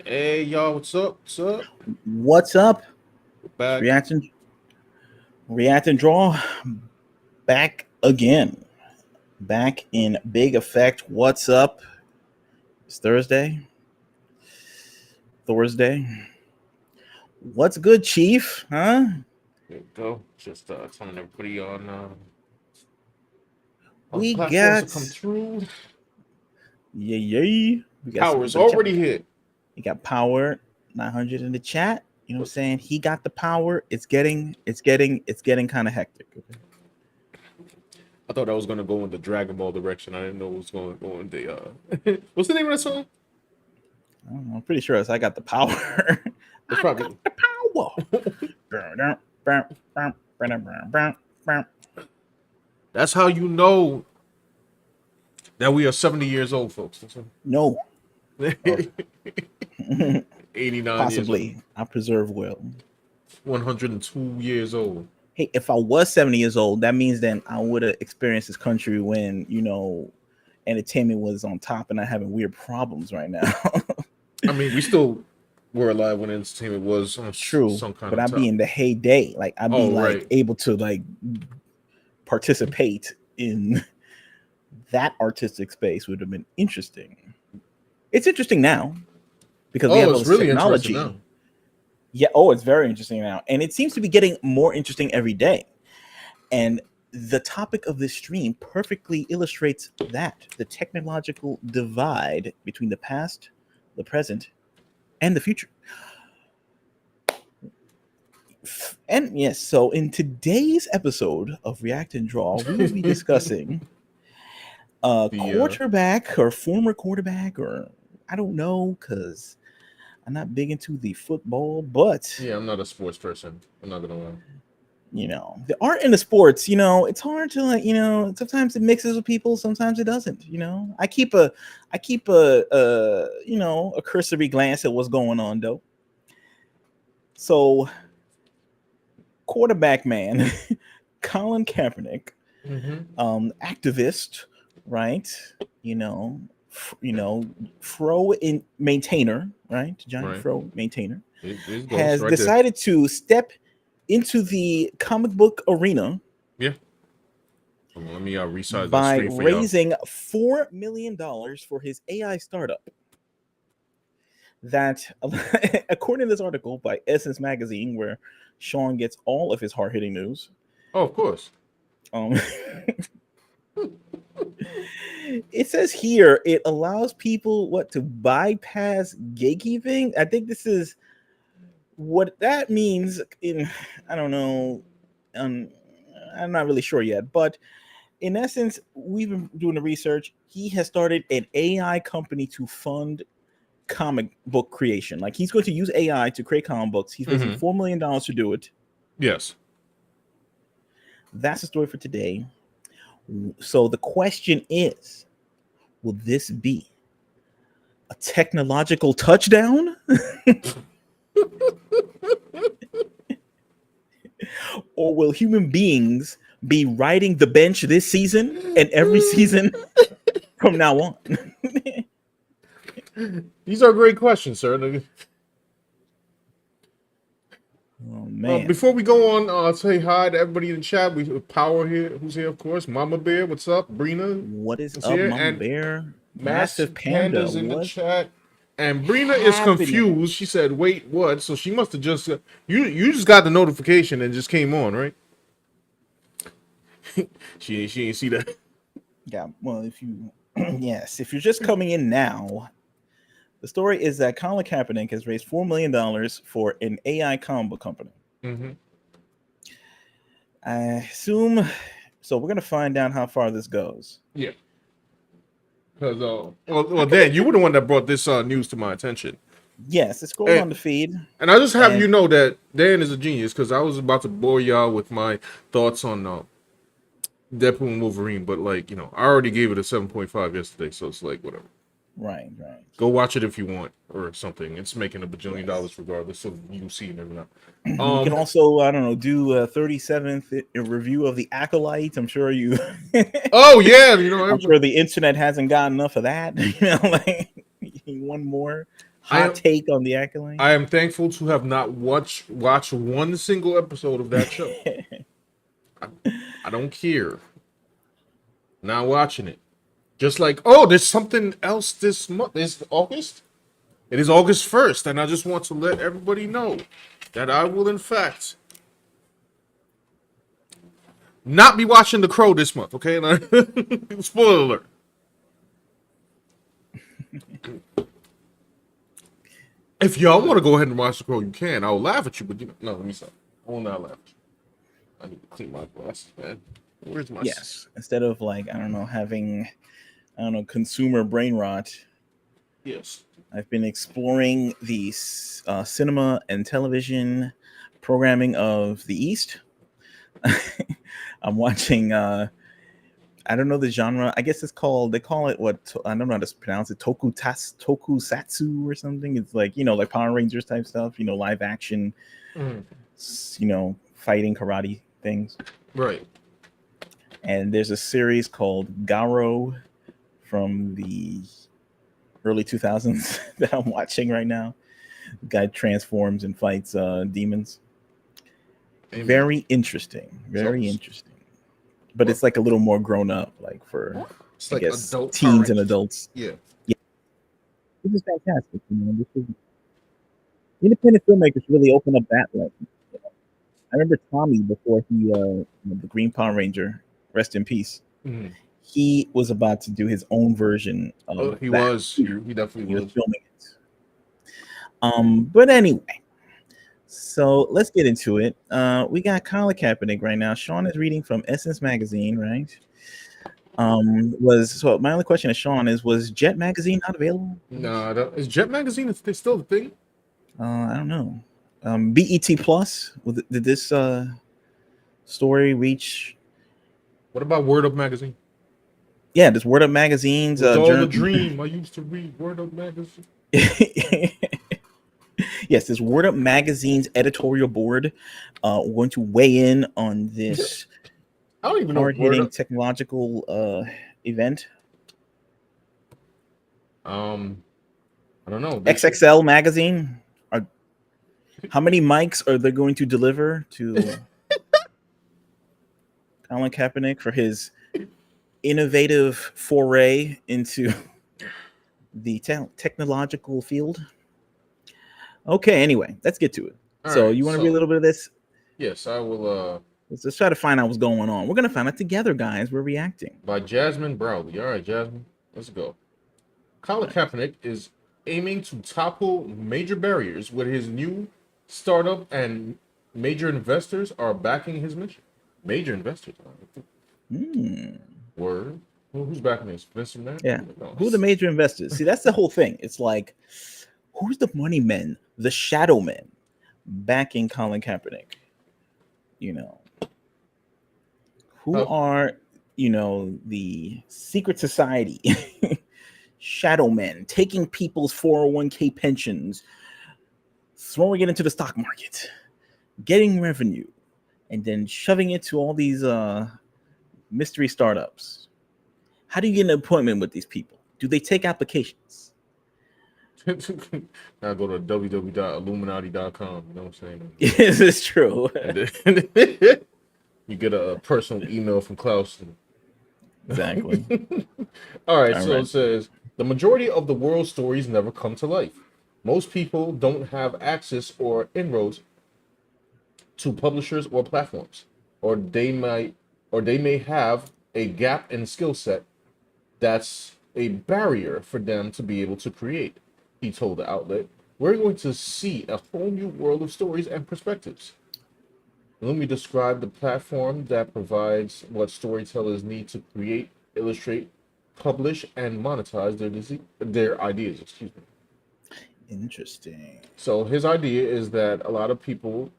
Hey y'all, what's up? What's up? What's up? We're It's back. react and draw back again. Back in big effect. What's up? It's Thursday. Thursday. What's good, Chief? Huh? There we go. Just telling everybody on We platforms to got come through. yay. We got some Power's people in the chat. already hit. We got power 900 in the chat. You know what I'm saying? He got the power. It's getting kind of hectic. I thought I was gonna go in the Dragon Ball direction. I didn't know it was gonna go in the what's the name of that song? I don't know, I'm pretty sure it's I got the power. It's I got probably the power. that's how you know that we are 70 years old, folks. No, or 89 years old. possibly I preserve well. 102 years old. Hey, if I was 70 years old, that means then I would have experienced this country when, entertainment was on top and I having weird problems right now. I mean, we still were alive when entertainment was on True, some kind but of I'd be top. in the heyday. Like I'd be Oh, like right. able to like participate in that artistic space would have been interesting. It's interesting now because we Oh, have all it's this really interesting now. technology. Yeah, oh, it's very interesting now. And it seems to be getting more interesting every day. And the topic of this stream perfectly illustrates that the technological divide between the past, the present, and the future. And yes, so in today's episode of React and Draw, we will be discussing a The quarterback or former quarterback, or I don't know, because I'm not big into the football, but yeah, I'm not a sports person. I'm not gonna lie. the art in the sports, it's hard to like, sometimes it mixes with people, sometimes it doesn't. I keep a cursory glance at what's going on though. So quarterback man Colin Kaepernick, Mm-hmm. activist, right? you know you know fro in maintainer, right? Giant Right. fro maintainer It goes has right there. decided to step into the comic book arena Yeah. Hold on, let me resize that by screen for y'all. raising $4 million for his AI startup. That, according to this article by Essence Magazine, where Sean gets all of his hard hitting news, Oh, of course. um, it says here it allows people what to bypass gatekeeping. I think this is what that means. I don't know. Um, I'm not really sure yet, but in essence, we've been doing the research. He has started an AI company to fund comic book creation. Like he's going to use AI to create comic books. He's raising Mm-hmm. $4 million to do it. Yes. That's the story for today. So the question is, will this be a technological touchdown? Or will human beings be riding the bench this season and every season from now on? These are great questions, sir. Oh man. Before we go on, say hi to everybody in the chat. We have Power here, who's here, of course. Mama Bear, what's up? Brina What is is up, here, Mama and Bear? Massive Massive Panda. Panda's in the What's chat. And Brina is happening? confused. She said, "Wait, what?" So she must have just you just got the notification and just came on, right? She ain't see that. Yeah, well, if you, yes, if you're just coming in now, the story is that Colin Kaepernick has raised $4 million for an AI comic book company. Mm-hmm. I assume, so we're going to find out how far this goes. Yeah. Because I well, could Dan, make you it. were the one that brought this news to my attention, Yes, it scrolled and on the feed. and I just have you And know that Dan is a genius because I was about to bore y'all with my thoughts on Deadpool and Wolverine, but like I already gave it a 7.5 yesterday, so it's like whatever. right, right. Go watch it if you want or something. It's making a bajillion Yes. dollars regardless of you seeing it or not. We can also, I don't know, do a 37th review of the Acolyte. I'm sure you, Oh yeah, I'm sure the internet hasn't got enough of that. Like one more I hot am take on the accolade? I am thankful to have not watched one single episode of that show. I, I don't care. Not watching it. Just like, oh, there's something else this month. It's August. It is August 1st, and I just want to let everybody know that I will, in fact, not be watching The Crow this month, okay? Spoiler alert. If y'all want to go ahead and watch The Crow, you can. I'll laugh at you, but no, let me stop. I will not laugh at you. I need to clean my glasses, man. Where's my... Yes. Instead of like, I don't know, having, I don't know, consumer brain rot. Yes. I've been exploring the cinema and television programming of the East. I'm watching, I don't know the genre. I guess they call it what, I don't know how to pronounce it, tokusatsu or something. It's like, like Power Rangers type stuff, live action, fighting karate things. Right. And there's a series called Garo from the early 2000s that I'm watching right now. The guy transforms and fights demons. Amen. Very interesting. Very interesting. But it's like a little more grown up, like for it's like guess adult teens and adults. Yeah. This is fantastic. This is independent filmmakers really open up that way. I remember Tommy before he the Green Power Ranger, rest in peace. Mm-hmm. He was about to do his own version of he that. was. He definitely was filming it. But anyway, so let's get into it. We got Colin Kaepernick right now. Sean is reading from Essence Magazine, right? So my only question to Sean is, was Jet Magazine not available? No, is Jet Magazine still the thing? I don't know. BET Plus, did this story reach? What about Word Up Magazine? Yeah, this Word Up Magazine's all the dream. I used to read Word Up Magazine. Yes, this Word Up Magazine's editorial board going to weigh in on this I don't even know hard-hitting technological event. I don't know. XXL Magazine. How many mics are they going to deliver to Colin Kaepernick for his innovative foray into the technological field? Okay, anyway, let's get to it. You want to read a little bit of this? Yes, I will. Let's try to find out what's going on. We're going to find out together, guys. We're reacting. By Jasmine Browley. All right, Jasmine, let's go. Colin Kaepernick is aiming to topple major barriers with his new startup, and major investors are backing his mission. Major investors. Word. Who's backing this? Vince McMahon? Yeah. Who are the major investors? See, that's the whole thing. It's like, who's the money men, the shadow men backing Colin Kaepernick? Who are, the secret society shadow men taking people's 401k pensions, throwing it into the stock market, getting revenue, and then shoving it to all these mystery startups. How do you get an appointment with these people? Do they take applications? Now go to www.illuminati.com. You know what I'm saying? Yes, it's true. You get a personal email from Klaus. Exactly. All right. It says, the majority of the world's stories never come to life. Most people don't have access or inroads to publishers or platforms, or they may have a gap in skill set that's a barrier for them to be able to create. He told the outlet, we're going to see a whole new world of stories and perspectives. Let me describe the platform that provides what storytellers need to create, illustrate, publish, and monetize their ideas. Excuse me. Interesting. So his idea is that a lot of people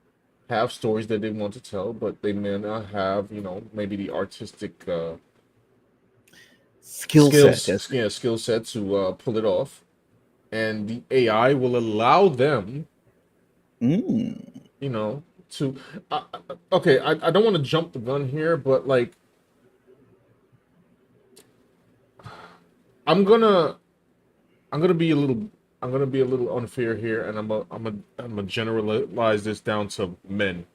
have stories that they want to tell, but they may not have, maybe the artistic skill set to pull it off. And the AI will allow them, to. Okay, I don't want to jump the gun here, but like, I'm gonna be a little I'm gonna be a little unfair here, and I'm a generalize this down to men.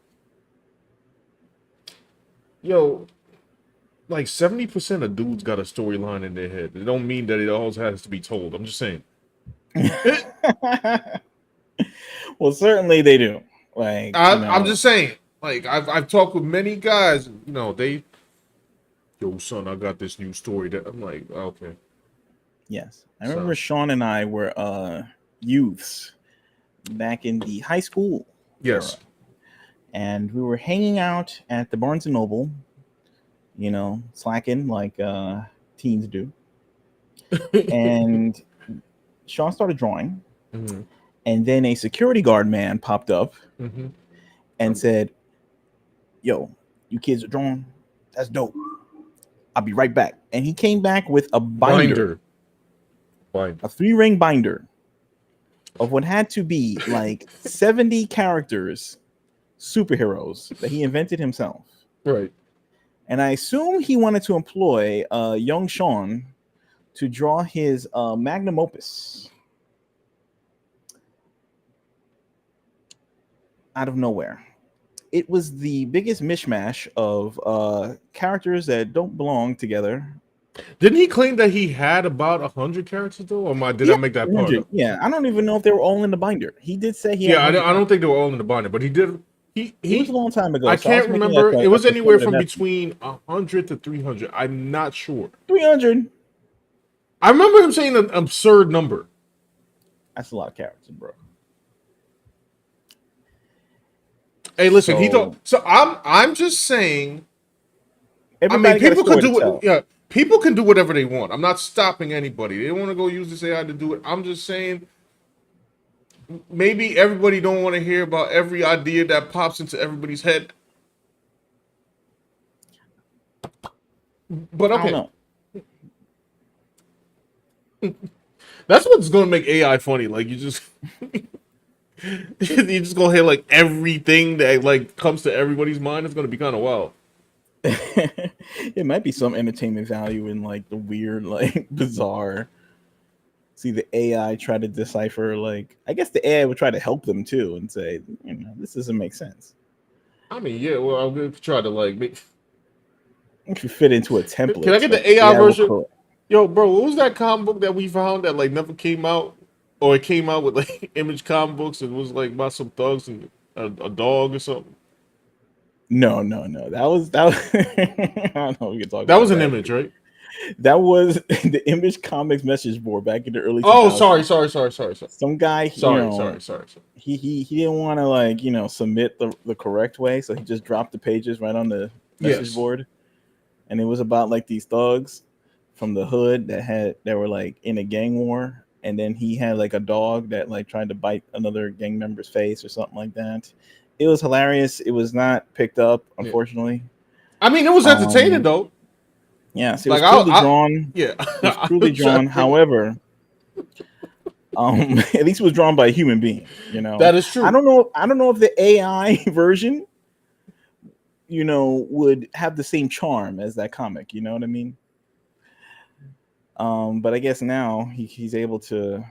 Yo, like 70% of dudes got a storyline in their head. It don't mean that it always has to be told. I'm just saying. Well, certainly they do. Like, I'm just saying. Like I've talked with many guys. They, yo son, I got this new story that I'm like, okay. Yes, I remember Sean and I were youths back in the high school era, and we were hanging out at the Barnes and Noble, slacking like teens do. And Sean started drawing, and then a security guard man popped up and said, "Yo, you kids are drawing? That's dope. I'll be right back." And he came back with a binder. A 3-ring binder of what had to be like 70 characters, superheroes that he invented himself. Right. And I assume he wanted to employ young Sean to draw his magnum opus out of nowhere. It was the biggest mishmash of characters that don't belong together. Didn't he claim that he had about 100 characters though, or did I make that part up? Yeah, I don't even know if they were all in the binder. He did say he. Yeah, I don't think they were all in the binder, but he did. It was a long time ago. I can't remember. It was anywhere from between 100 to 300. I'm not sure. 300. I remember him saying an absurd number. That's a lot of characters, bro. Hey, listen. He thought. So I'm just saying. I mean, people could do it. Yeah. People can do whatever they want. I'm not stopping anybody. They want to go use this AI to do it. I'm just saying, maybe everybody don't want to hear about every idea that pops into everybody's head. But okay. I don't know. That's what's going to make AI funny. Like you just go hear like everything that like comes to everybody's mind. It's going to be kind of wild. It might be some entertainment value in like the weird, like bizarre. See the AI try to decipher, like I guess the AI would try to help them too and say, this doesn't make sense. I mean, yeah, well, I'm gonna try to like make. If you fit into a template, can I get the AI version? Yo, bro, what was that comic book that we found that like never came out, or it came out with like Image comic books and it was like about some thugs and a dog or something? No. That was I don't know. We can talk. That was an Image, right? That was the Image Comics message board back in the early. Oh, sorry. Some guy. Sorry. He didn't want to like submit the correct way, so he just dropped the pages right on the message board, and it was about like these thugs from the hood that were like in a gang war, and then he had like a dog that like tried to bite another gang member's face or something like that. It was hilarious. It was not picked up, unfortunately. I mean, it was entertaining though. Yeah, so it was crudely drawn. Yeah, it was crudely drawn. However, at least it was drawn by a human being. That is true. I don't know if the AI version, would have the same charm as that comic. You know what I mean? But I guess now he's able to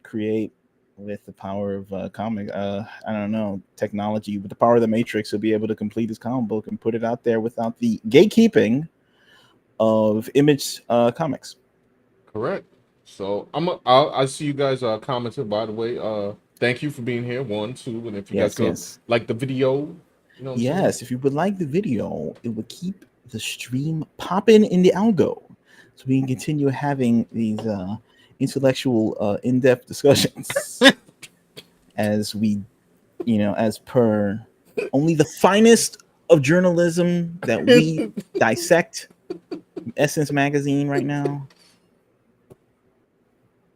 create with the power of comic. I don't know, technology, with the power of the Matrix, he'll be able to complete his comic book and put it out there without the gatekeeping of Image Comics. Correct. So I see you guys commented, by the way. Thank you for being here. 1, 2, and if you guys like the video, if you would like the video, it would keep the stream popping in the algo, so we can continue having these intellectual in-depth discussions as we, as per only the finest of journalism that we dissect. Essence magazine right now.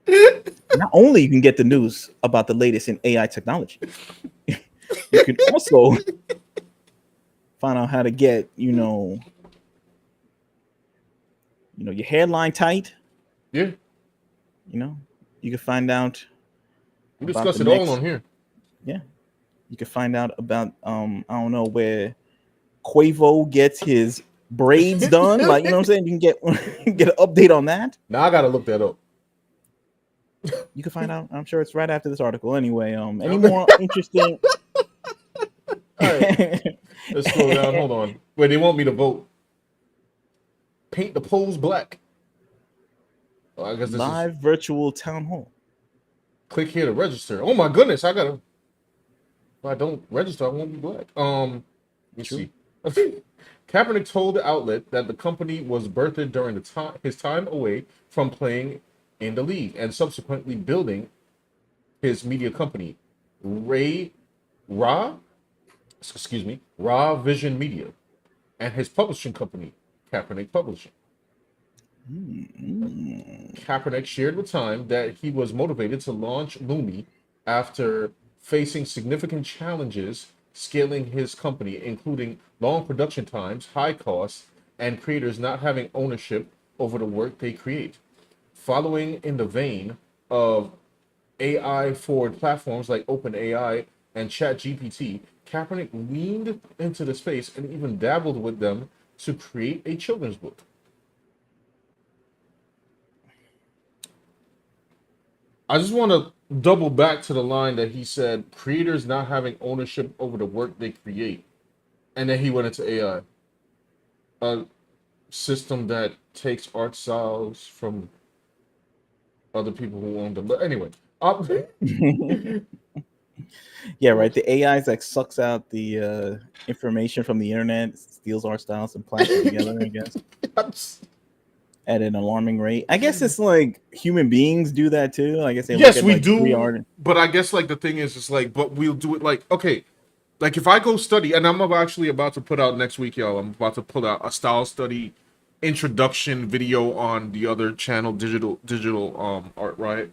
Not only you can get the news about the latest in AI technology, you can also find out how to get your headline tight. Yeah. You can find out. We discuss it all on here. Yeah. You can find out about I don't know where Quavo gets his braids done, like what I'm saying. You can get an update on that. Now I gotta look that up. You can find out. I'm sure it's right after this article. Anyway, any more interesting? All right, let's scroll down. Hold on. Wait, they want me to vote. Paint the polls black. Oh, I guess this is Live virtual town hall. click here to register. Oh my goodness, I gotta. If I don't register, I won't be black. Let's see. Kaepernick told the outlet that the company was birthed during his time away from playing in the league and subsequently building his media company, Raw Vision Media, and his publishing company, Kaepernick Publishing. Kaepernick shared with Time that he was motivated to launch Lumi after facing significant challenges scaling his company, including long production times, high costs, and creators not having ownership over the work they create. Following in the vein of AI-forward platforms like OpenAI and ChatGPT, Kaepernick leaned into the space and even dabbled with them to create a children's book. I just want to double back to the line that he said, creators not having ownership over the work they create. And then he went into AI. A system that takes art styles from other people who own them. But anyway. Yeah, right. The AI is like sucks out the information from the internet, steals art styles, and plants it together, I guess. At an alarming rate. I guess it's like human beings do that too. I guess they yes, look at we like do. But I guess like the thing is, it's like, but we'll do it like, okay, like if I go study, and I'm actually about to put out next week, y'all. I'm about to put out a style study introduction video on the other channel, digital art, right?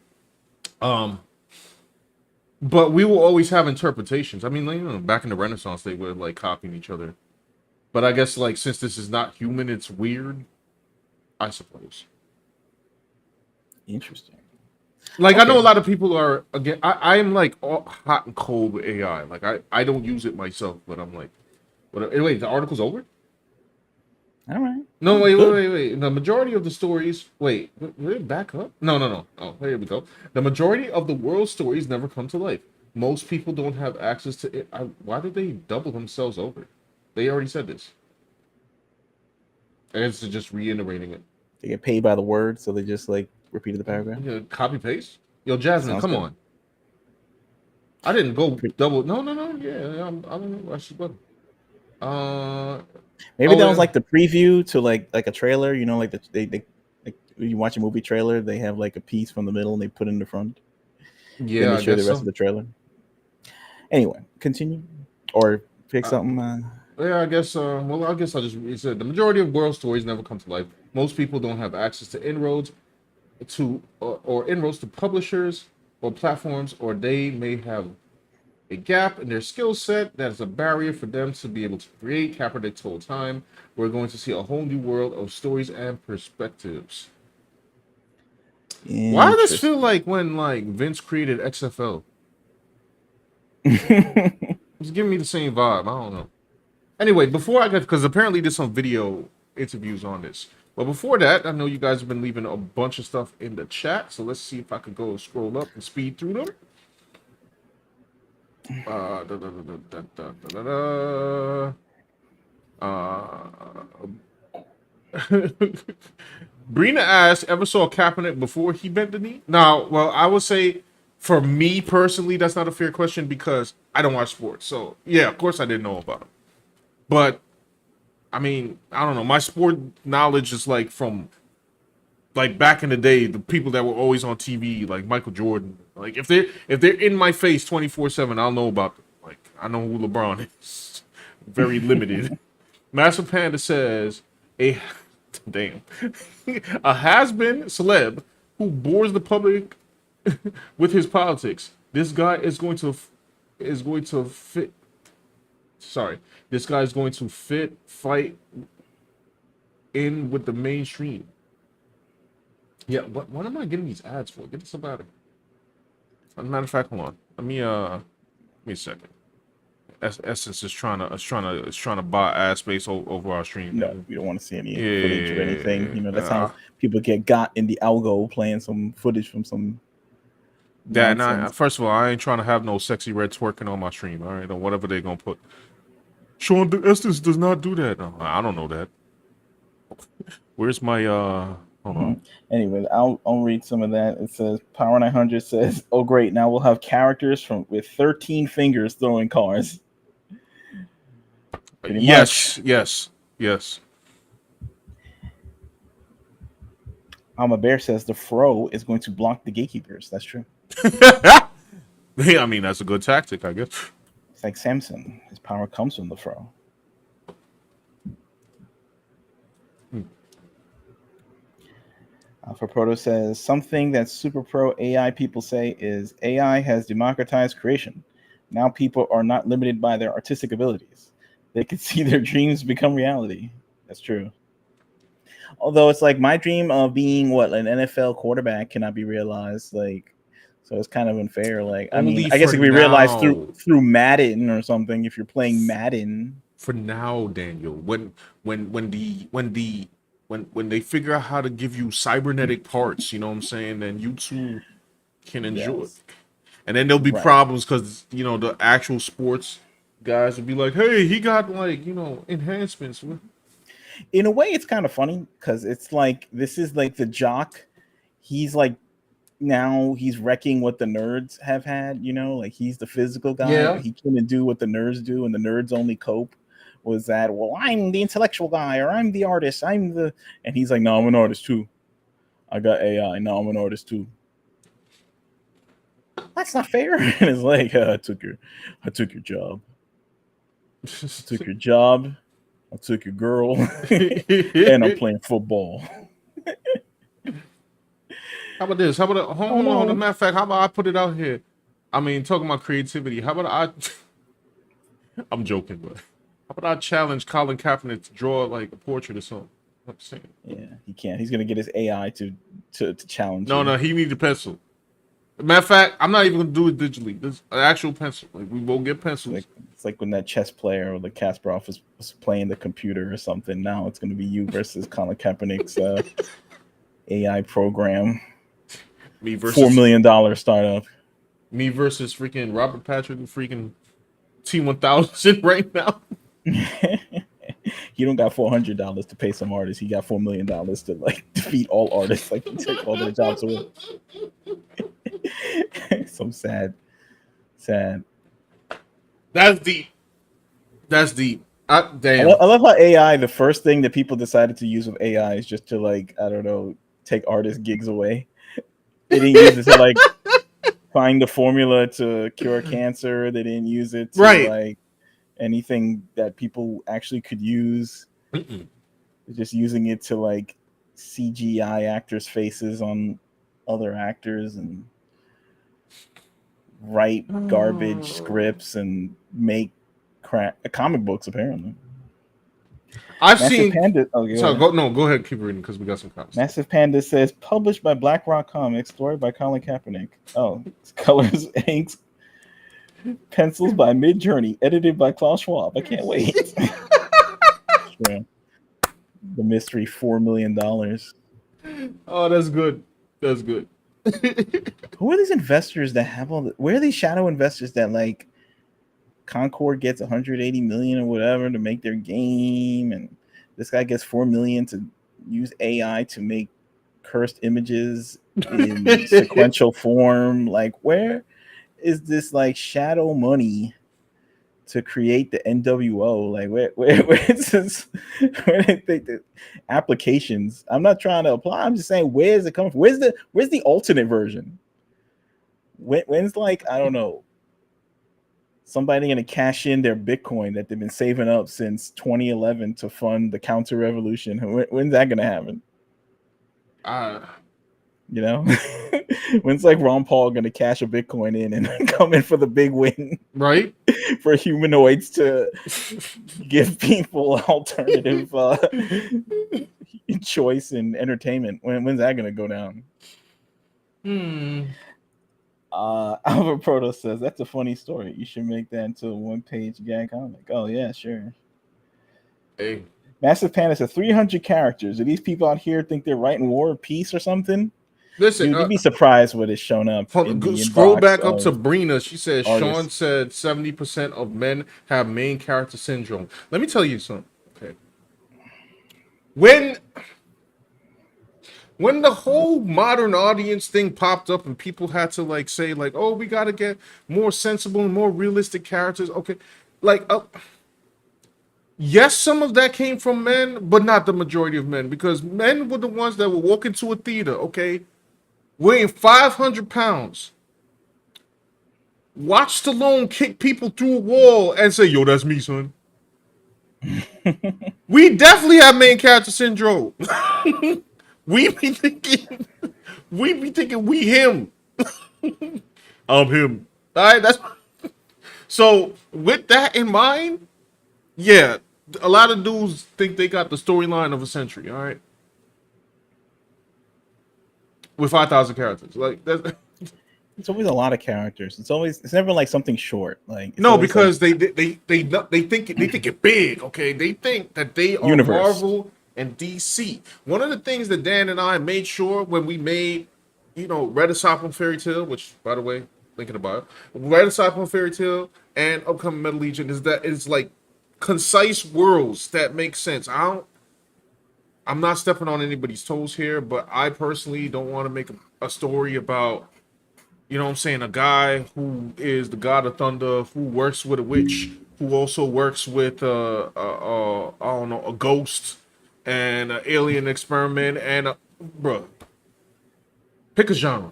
But we will always have interpretations. I mean, like, you know, back in the Renaissance, they were like copying each other. But I guess like since this is not human, it's weird. I suppose. Interesting. Like okay. I know a lot of people are again. I am like all hot and cold with AI. Like I don't use it myself, but I'm like, wait, the article's over. All right. No, wait. The majority of the stories. Wait, back up? No. Oh, here we go. The majority of the world's stories never come to life. Most people don't have access to it. Why did they double themselves over? They already said this. I guess they're just reiterating it. They get paid by the word, so they just like repeated the paragraph. Yeah, copy paste. Yo, Jasmine, sounds come good. On. I didn't go double. No. Yeah, I don't know. I should go. Maybe that was like the preview to like a trailer. You know, like they like when you watch a movie trailer, they have like a piece from the middle and they put in the front. Yeah, then they show the rest of the trailer. Anyway, continue or pick something. Yeah, I guess. Well, I guess I'll just. It said the majority of world stories never come to life. Most people don't have access to inroads to or inroads to publishers or platforms, or they may have a gap in their skill set that is a barrier for them to be able to create. Kaepernick told Time, "We're going to see a whole new world of stories and perspectives." Why does this feel like when like Vince created XFL? It's giving me the same vibe. I don't know. Anyway, before I get, because apparently there's some video interviews on this. But before that, I know you guys have been leaving a bunch of stuff in the chat. So let's see if I could go scroll up and speed through them. Brina asked, ever saw Kaepernick before he bent the knee? Now, well, I would say for me personally, that's not a fair question because I don't watch sports. So yeah, of course I didn't know about him. But I mean, I don't know. My sport knowledge is like from like back in the day, the people that were always on TV, like Michael Jordan. Like if they're in my face 24/7, I'll know about them. Like I know who LeBron is. Very limited. Massive Panda says a has-been celeb who bores the public with his politics. This guy is going to fit. Sorry, this guy is going to fight in with the mainstream. Yeah, what am I getting these ads for? Get this up out of here. As a matter of fact, hold on. Let me a second. Essence is trying to buy ad space over our stream. No, we don't want to see any footage or anything. You know, that's how people get got in the algo playing some footage from some That and nonsense. first of all, I ain't trying to have no sexy red twerking on my stream. All right, or whatever they're gonna put. Sean Estes does not do that. No, I don't know that. Where's my Hold on. Anyway, I'll read some of that. It says Power 900 says, "Oh great, now we'll have characters with 13 fingers throwing cars." Pretty much. Yes. Alma Bear says the Fro is going to block the gatekeepers. That's true. I mean, that's a good tactic, I guess. It's like Samson. His power comes from the Fro. Alpha Proto says something that super pro AI people say is AI has democratized creation. Now people are not limited by their artistic abilities. They can see their dreams become reality. That's true. Although it's like my dream of being an NFL quarterback cannot be realized. Like, so it's kind of unfair. Like, I mean, I guess it can be realized through Madden or something if you're playing Madden. For now, Daniel, when they figure out how to give you cybernetic parts, you know what I'm saying, then you too can enjoy it. And then there'll be problems because the actual sports guys will be like, hey, he got enhancements. In a way, it's kind of funny because it's like this is like the jock. He's like now he's wrecking what the nerds have had. Like he's the physical guy. Yeah. But he couldn't do what the nerds do, and the nerds only cope was that, well, I'm the intellectual guy, or I'm the artist, and he's like, no, I'm an artist too. I got AI. No, I'm an artist too. That's not fair. And it's like, I took your job. I took your job. I took your girl. And I'm playing football. How about this? How about hold on? Matter of fact, how about I put it out here? I mean, talking about creativity. How about I'm joking, but how about I challenge Colin Kaepernick to draw like a portrait or something? I'm saying. Yeah, he can't. He's gonna get his AI to challenge. No, he needs a pencil. Matter of fact, I'm not even gonna do it digitally. This an actual pencil. Like we both get pencils. It's like when that chess player or the Kasparov was playing the computer or something. Now it's gonna be you versus Colin Kaepernick's AI program. Me versus $4 million startup. Me versus freaking Robert Patrick and freaking T1000 right now. He don't got $400 to pay some artists. He got $4 million to defeat all artists. Like, he take all their jobs away. So sad. That's deep. Damn. I love how AI, the first thing that people decided to use with AI is just to I don't know, take artist gigs away. They didn't use it to find the formula to cure cancer. They didn't use it to anything that people actually could use. Just using it to CGI actors' faces on other actors and write garbage scripts and make comic books. Apparently, I've Massive seen. Panda, go ahead, keep reading because we got some comments. Massive Panda says published by BlackRock Comics, story by Colin Kaepernick. Oh, colors, inks, pencils by Midjourney, edited by Klaus Schwab. I can't wait. Yeah. The mystery $4 million. Oh, that's good. That's good. Who are these investors that have all where are these shadow investors that Concord gets 180 million or whatever to make their game, and this guy gets 4 million to use AI to make cursed images in sequential form? Where is this shadow money to create the NWO? Where is this? Where do they think the applications? I'm not trying to apply. I'm just saying, where is it coming from? Where's the alternate version? When's I don't know, somebody gonna cash in their Bitcoin that they've been saving up since 2011 to fund the counter revolution? When's that gonna happen? When's Ron Paul gonna cash a Bitcoin in and come in for the big win? Right? For humanoids to give people alternative choice and entertainment. When's that gonna go down? Albert Proto says that's a funny story. You should make that into a one-page gag comic. Oh yeah, sure. Hey. Massive Panda says 300 characters. Do these people out here think they're writing War or Peace or something? Listen, You'd be surprised what is shown up in the scroll inbox back up to Brina. She says artists. Sean said 70% of men have main character syndrome. Let me tell you something. Okay. When the whole modern audience thing popped up and people had to like say like, oh, we got to get more sensible and more realistic characters. Okay. Like, yes, some of that came from men, but not the majority of men, because men were the ones that would walk into a theater, okay, weighing 500 pounds, watch Stallone kick people through a wall and say, yo, that's me, son. We definitely have main character syndrome. we be thinking we him. I'm him. All right, that's so with that in mind, yeah, a lot of dudes think they got the storyline of a century, all right? With 5,000 characters. Like that's It's always a lot of characters. It's never like something short. Like no, because like, they think it big, okay? They think that they are universe. Marvel and DC. One of the things that Dan and I made sure when we made, Red Cyberpunk Fairytale, which by the way, link in the bio, Red Cyberpunk Fairytale and upcoming Metal Legion is that it's like concise worlds that make sense. I'm not stepping on anybody's toes here, but I personally don't want to make a story about, you know what I'm saying, a guy who is the god of thunder, who works with a witch, who also works with I don't know, a ghost and an alien experiment and bruh. Pick a genre,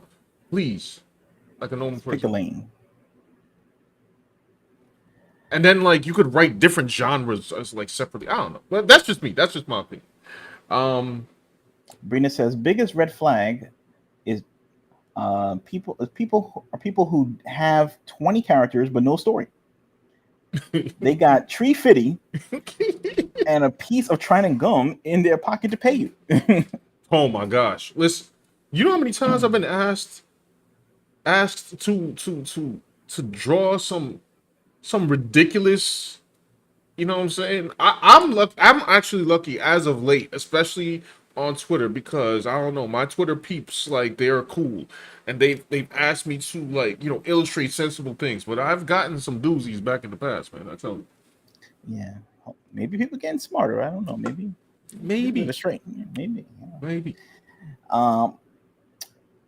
please. Like a normal person. Pick a lane. And then like you could write different genres as like separately. I don't know. But that's just me. That's just my opinion. Brina says biggest red flag is people who have 20 characters but no story. They got tree fitty and a piece of Trident gum in their pocket to pay you. Oh my gosh! Listen, you know how many times I've been asked to draw some ridiculous. You know what I'm saying? I'm actually lucky as of late, especially on Twitter, because I don't know, my Twitter peeps, like, they're cool and they've asked me to like, illustrate sensible things, but I've gotten some doozies back in the past, man. I tell you. Yeah, maybe people getting smarter. I don't know. Maybe straight. Maybe. Power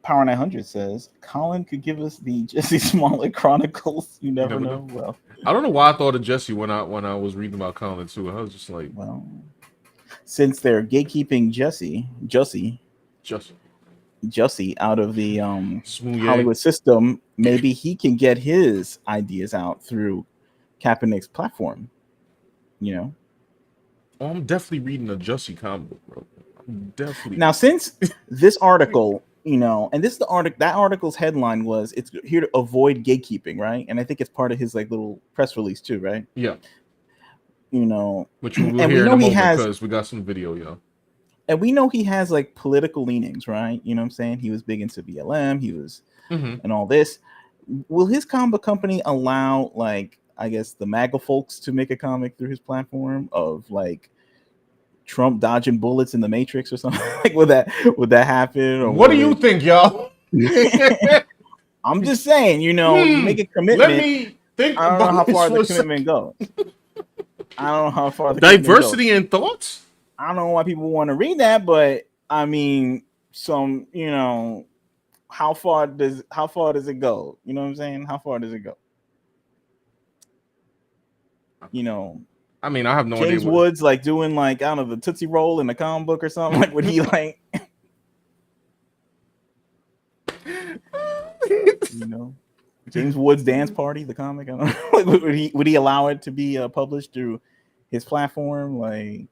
900 says Colin could give us the Jesse Smollett Chronicles. You never know. Well, I don't know why I thought of Jesse when I was reading about Colin too. I was just like, well, since they're gatekeeping Jussie out of the Hollywood system, maybe he can get his ideas out through Kaepernick's platform. Oh, I'm definitely reading a Jussie comic book, bro. I'm definitely. Now, since this article, and this is the article. That article's headline was "It's here to avoid gatekeeping," right? And I think it's part of his like little press release too, right? Yeah. Which we'll hear in a moment because we got some video, yo. And we know he has like political leanings, right? You know what I'm saying? He was big into BLM. He was, and all this. Will his comic company allow, like, I guess, the MAGA folks to make a comic through his platform of like Trump dodging bullets in the Matrix or something? Like, would that happen? Or what do you think, y'all? I'm just saying, you make a commitment. Let me think. I don't know how far the commitment goes. I don't know how far the diversity in thoughts. I don't know why people want to read that, but I mean, how far does it go? You know what I'm saying? How far does it go? I mean, I have no idea. James Woods like doing like, I don't know, the Tootsie Roll in the comic book or something. Like, would he like James Woods Dance Party, the comic? I don't know. Like, would he allow it to be published through his platform? Like,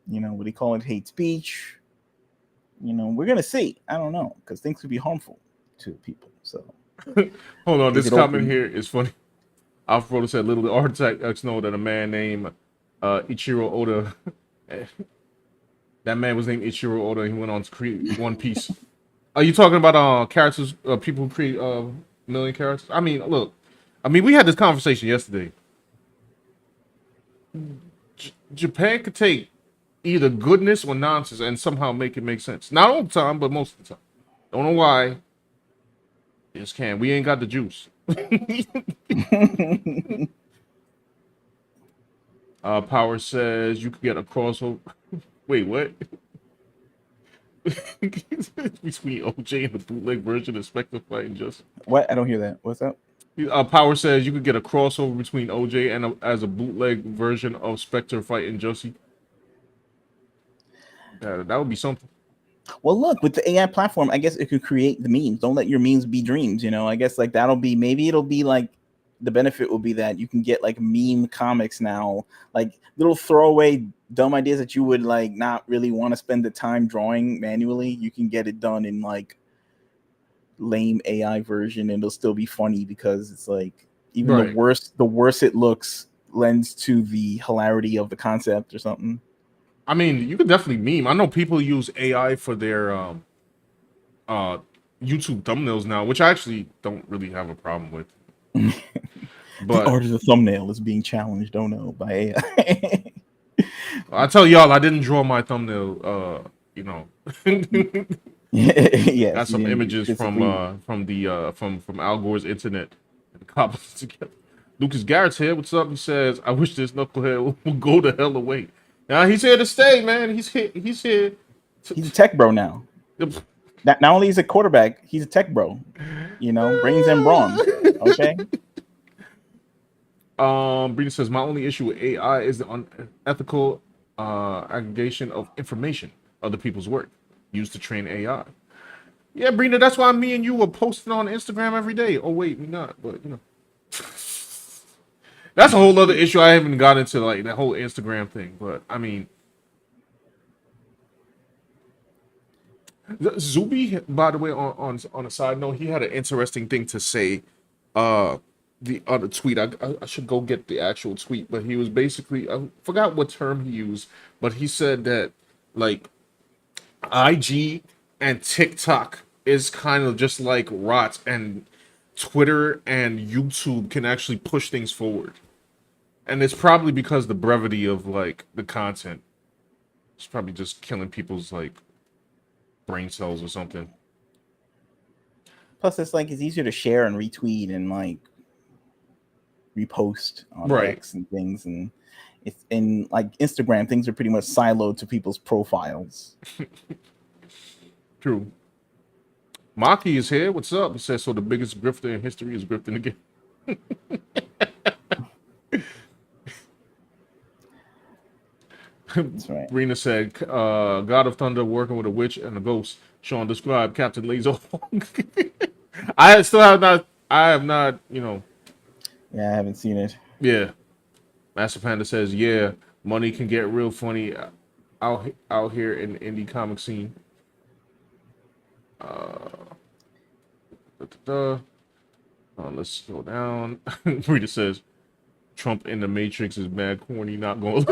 would he call it hate speech? We're gonna see. I don't know, because things could be harmful to people. So hold on, this comment here is funny. Alfredo said, little architects know that a man named Ichiro Oda, that man was named Ichiro Oda, and he went on to create One Piece. Are you talking about characters, people who create million characters? I mean, look, we had this conversation yesterday. Japan could take, either goodness or nonsense and somehow make it make sense. Not all the time, but most of the time. Don't know why. Just can't. We ain't got the juice. Power says you could get a crossover. Wait, what? Between OJ and the bootleg version of Spectre fighting Justice. What? I don't hear that. What's up? Power says you could get a crossover between OJ and as a bootleg version of Spectre fighting Justice. That would be something. Well, look, with the AI platform, I guess it could create the memes. Don't let your memes be dreams. I guess like that'll be, maybe it'll be like, the benefit will be that you can get like meme comics now, like little throwaway dumb ideas that you would like not really want to spend the time drawing manually. You can get it done in like lame AI version, and it'll still be funny because it's like even Right. the worse it looks lends to the hilarity of the concept or something. I mean, you could definitely meme. I know people use AI for their YouTube thumbnails now, which I actually don't really have a problem with. But the art of the thumbnail is being challenged, don't know, by AI. I tell y'all, I didn't draw my thumbnail. Yeah, got some images from Al Gore's internet and cobbled it together. Lucas Garrett's here. What's up? He says, "I wish this knucklehead would go the hell away." Now he's here to stay, man. He's here. He's a tech bro now. Not only is a quarterback, he's a tech bro. Brains and brawn. Okay. Brina says, my only issue with AI is the unethical aggregation of information, other people's work, used to train AI. Yeah, Brina, that's why me and you were posting on Instagram every day. Oh wait, we're not, but that's a whole other issue. I haven't got into like that whole Instagram thing, but I mean, Zuby, by the way, on a side note, he had an interesting thing to say. The other tweet, I should go get the actual tweet, but he was basically, I forgot what term he used, but he said that like IG and TikTok is kind of just like rot, and Twitter and YouTube can actually push things forward. And it's probably because the brevity of like the content. It's probably just killing people's like brain cells or something. Plus, it's easier to share and retweet and like repost on X and things, and it's in like Instagram, things are pretty much siloed to people's profiles. True. Maki is here. What's up? He says, so the biggest grifter in history is grifting again. That's right. Rena said, God of Thunder working with a witch and a ghost. Sean described Captain Laser. I have not, Yeah, I haven't seen it. Yeah. Master Panda says, yeah, money can get real funny out here in the indie comic scene. Let's go down. Rita says, Trump in the Matrix is mad corny, not going.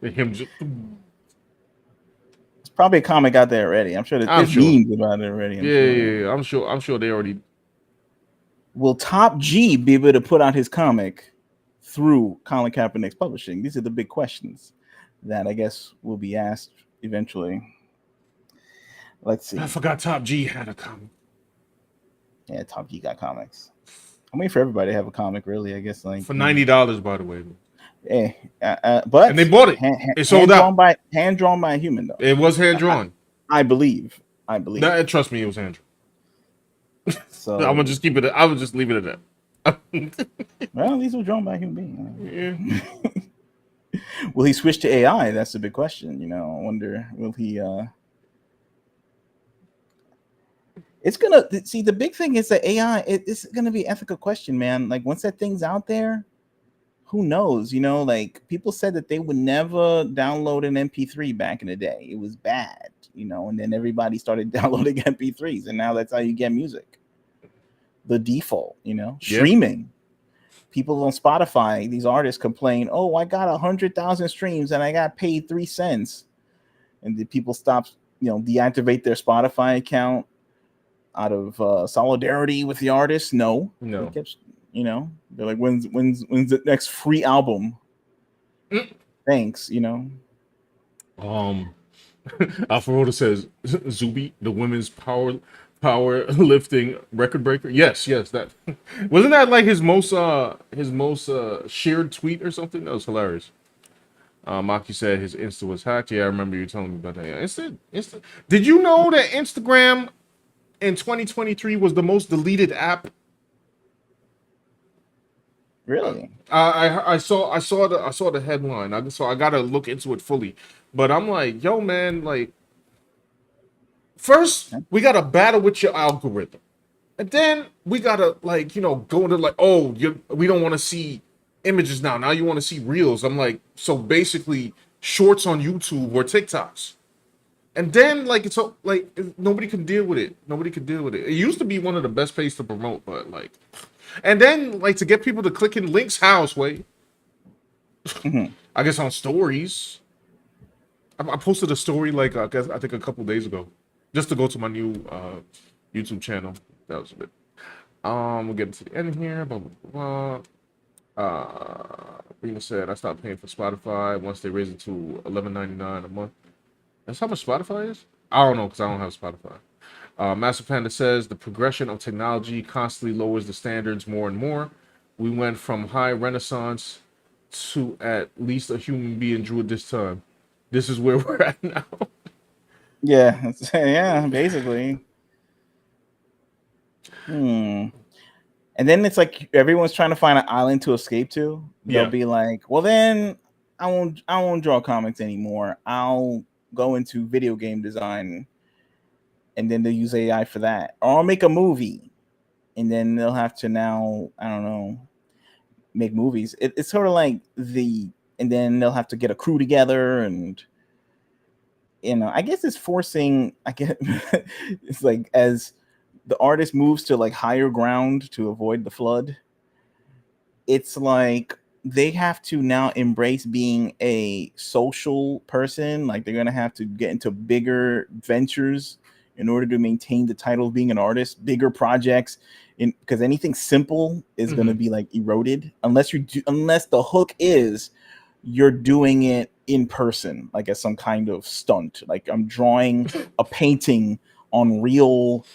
Him just. It's probably a comic out there already. I'm sure there's memes about it already. Yeah. I'm sure they already. Will Top G be able to put out his comic through Colin Kaepernick's publishing? These are the big questions that I guess will be asked eventually. Let's see. I forgot Top G had a comic. Yeah, Top G got comics. I'm waiting for everybody to have a comic, really. I guess like for $90, by the way. But and they bought it. It sold out. Hand drawn by a human, though. It was hand drawn. I believe. Trust me, it was hand drawn. So I'm gonna just keep it. I would just leave it at that. Well, these were drawn by a human being. Yeah. Will he switch to AI? That's the big question. I wonder. Will he? It's gonna see. The big thing is that AI. It's gonna be an ethical question, man. Like once that thing's out there, who knows? Like people said that they would never download an MP3 back in the day. It was bad. And then everybody started downloading MP3s, and now that's how you get music. The default, streaming. People on Spotify, these artists complain, "Oh, I got 100,000 streams and I got paid 3 cents," and the people stop, deactivate their Spotify account out of solidarity with the artist. No, they kept, they're like, "When's the next free album?" Thanks, Alpharoda says Zubi, the women's power lifting record breaker. Yes, that wasn't that like his most shared tweet or something. That was hilarious. Maki said his Insta was hacked. Yeah, I remember you telling me about that. Yeah, Insta. Did you know that Instagram in 2023 was the most deleted app? Really? I saw the headline. I gotta look into it fully. But I'm like, yo, man, like, first we gotta battle with your algorithm, and then we gotta like, go into like, oh, we don't want to see images now. Now you want to see reels. I'm like, so basically, shorts on YouTube or TikToks. And then like it's so like nobody can deal with it. Nobody could deal with it. It used to be one of the best places to promote, but like, and then like to get people to click in links, house way. I guess on stories. I posted a story like I think a couple days ago, just to go to my new YouTube channel. That was a bit. We'll get to the end here. Blah blah blah. Rena said I stopped paying for Spotify once they raised it to $11.99 a month. That's how much Spotify is? I don't know because I don't have Spotify. Master Panda says the progression of technology constantly lowers the standards more and more. We went from high renaissance to at least a human being drew at this time. This is where we're at now. Yeah, yeah, basically. And then it's like everyone's trying to find an island to escape to. They'll be like, well, then I won't draw comics anymore. I'll go into video game design, and then they'll use AI for that. Or I'll make a movie, and then they'll have to now, I don't know, make movies. It's sort of like and then they'll have to get a crew together, and I guess it's forcing. It's like as the artist moves to like higher ground to avoid the flood, it's like they have to now embrace being a social person. Like they're gonna have to get into bigger ventures in order to maintain the title of being an artist, bigger projects, because anything simple is gonna be like eroded unless the hook is you're doing it in person, like as some kind of stunt. Like I'm drawing a painting on real,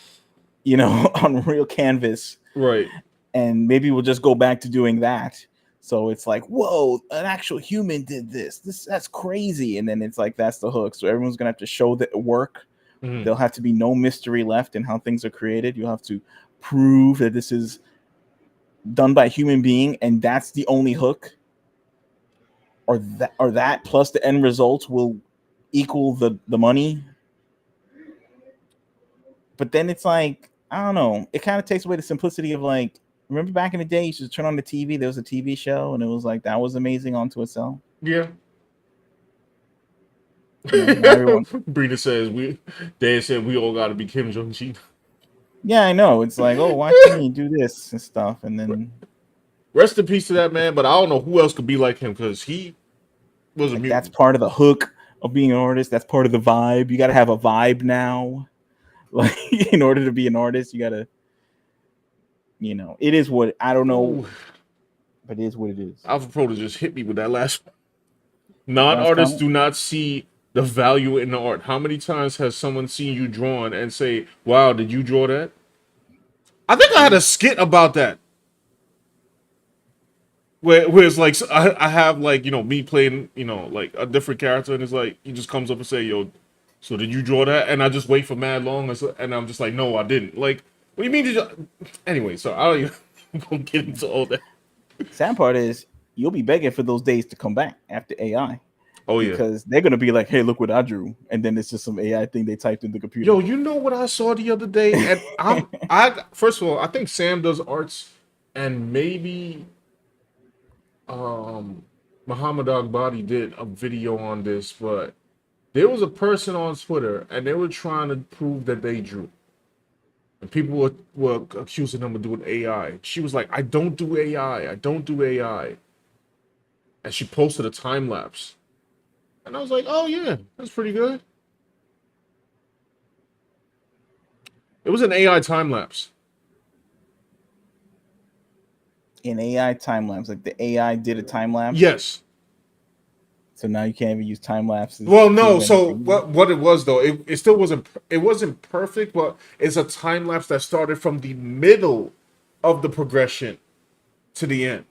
on real canvas. Right. And maybe we'll just go back to doing that. So it's like, whoa, an actual human did this. That's crazy. And then it's like, that's the hook. So everyone's going to have to show the work. There'll have to be no mystery left in how things are created. You'll have to prove that this is done by a human being. And that's the only hook. Or that plus the end results will equal the money. But then it's like, I don't know. It kind of takes away the simplicity of like, remember back in the day, you should turn on the TV. There was a TV show, and it was like that was amazing onto itself. Yeah. Brina says Dad said we all got to be Kim Jong-un. Yeah, I know. It's like, oh, watch me do this and stuff, and then rest in peace to that man. But I don't know who else could be like him because he was a mutant. That's part of the hook of being an artist. That's part of the vibe. You got to have a vibe now. Like in order to be an artist, you got to. It is what I don't know, but it is what it is. Alpha Pro just hit me with that last one. Non-artists do not see the value in the art. How many times has someone seen you drawn and say, wow, did you draw that? I think I had a skit about that. Where it's like, I have like, me playing, like a different character, and it's like, he just comes up and say, yo, so did you draw that? And I just wait for mad long, and I'm just like, no, I didn't. Like, what do you mean? Did you? Anyway, so I don't even get into all that. Sad part is you'll be begging for those days to come back after AI. Oh yeah, because they're gonna be like, "Hey, look what I drew," and then it's just some AI thing they typed in the computer. Yo, you know what I saw the other day? And I first of all, I think Sam does arts, and maybe Muhammad Agbadi did a video on this, but there was a person on Twitter, and they were trying to prove that they drew. And people were accusing them of doing AI. She was like, I don't do AI. I don't do AI. And she posted a time lapse. And I was like, oh, yeah, that's pretty good. It was an AI time lapse. An AI time lapse? Like the AI did a time lapse? Yes. So now you can't even use time lapses Well, to no. prove So anything. what it was though, it still wasn't perfect, but it's a time lapse that started from the middle of the progression to the end.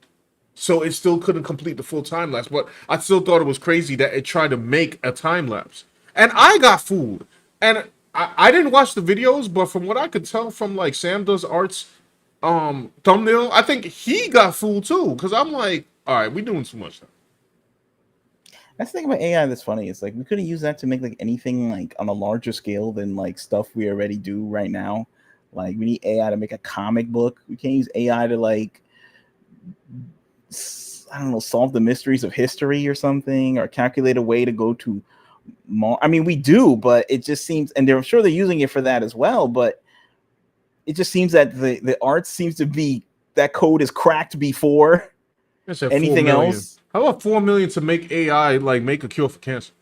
So it still couldn't complete the full time lapse, but I still thought it was crazy that it tried to make a time lapse. And I got fooled. And I didn't watch the videos, but from what I could tell from like Sam Does Art's thumbnail, I think he got fooled too. Cause I'm like, all right, we doing too much now. That's the thing about AI that's funny. It's like we could have used that to make like anything like on a larger scale than like stuff we already do right now. Like we need AI to make a comic book. We can't use AI to like I don't know, solve the mysteries of history or something, or calculate a way to go to Mars. I mean, we do, but it just seems, and I'm sure they're using it for that as well. But it just seems that the art seems to be that code is cracked before I said 4 anything million. else. How about 4 million to make AI like make a cure for cancer?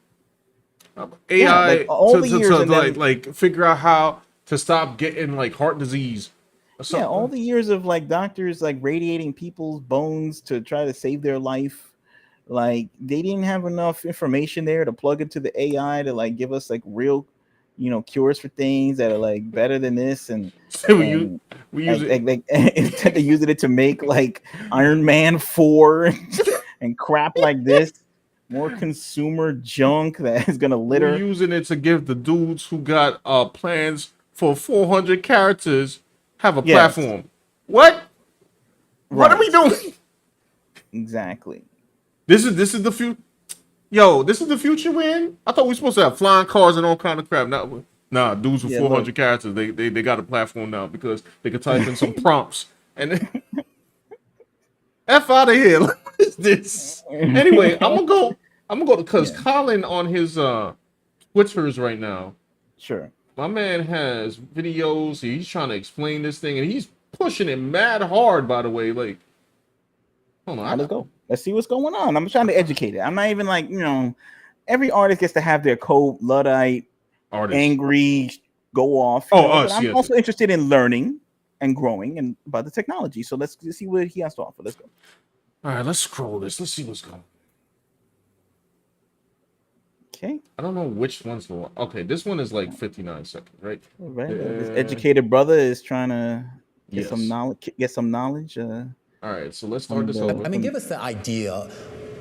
Yeah, like AI all the years, to and then like figure out how to stop getting like heart disease or yeah, all something. the years of like doctors like radiating people's bones to try to save their life. Like they didn't have enough information there to plug into the AI to like give us like real, cures for things that are like better than this, So and we use it. instead of using it to make like Iron Man 4 and crap like this, more consumer junk that is gonna We're litter. using it to give the dudes who got plans for 400 characters have a Yes, platform. What? What are we right, doing? exactly. This is the future. Yo, this is the future we're in. I thought we were supposed to have flying cars and all kind of crap. Nah, dudes with Yeah, look. 400 characters, they got a platform now because they could type in some prompts and F out of here. What is this? Anyway, I'm gonna go. I'm gonna go because Yeah, Colin on his Twitters right now. sure. My man has videos. He's trying to explain this thing, and he's pushing it mad hard. By the way, like, hold on, All right, let's go. Let's see what's going on. I'm trying to educate it. I'm not even like, every artist gets to have their cold, Luddite, artist. angry, go off, Oh, but us, I'm yes. also interested in learning and growing and about the technology. So let's see what he has to offer. Let's go. All right, let's scroll this. Let's see what's going on. Okay. I don't know which one's the one. Okay, this one is like 59 seconds, right? All right. This educated brother is trying to get some Yes. knowledge. Get some knowledge. All right, so let's start this the- over. I mean, give us the idea,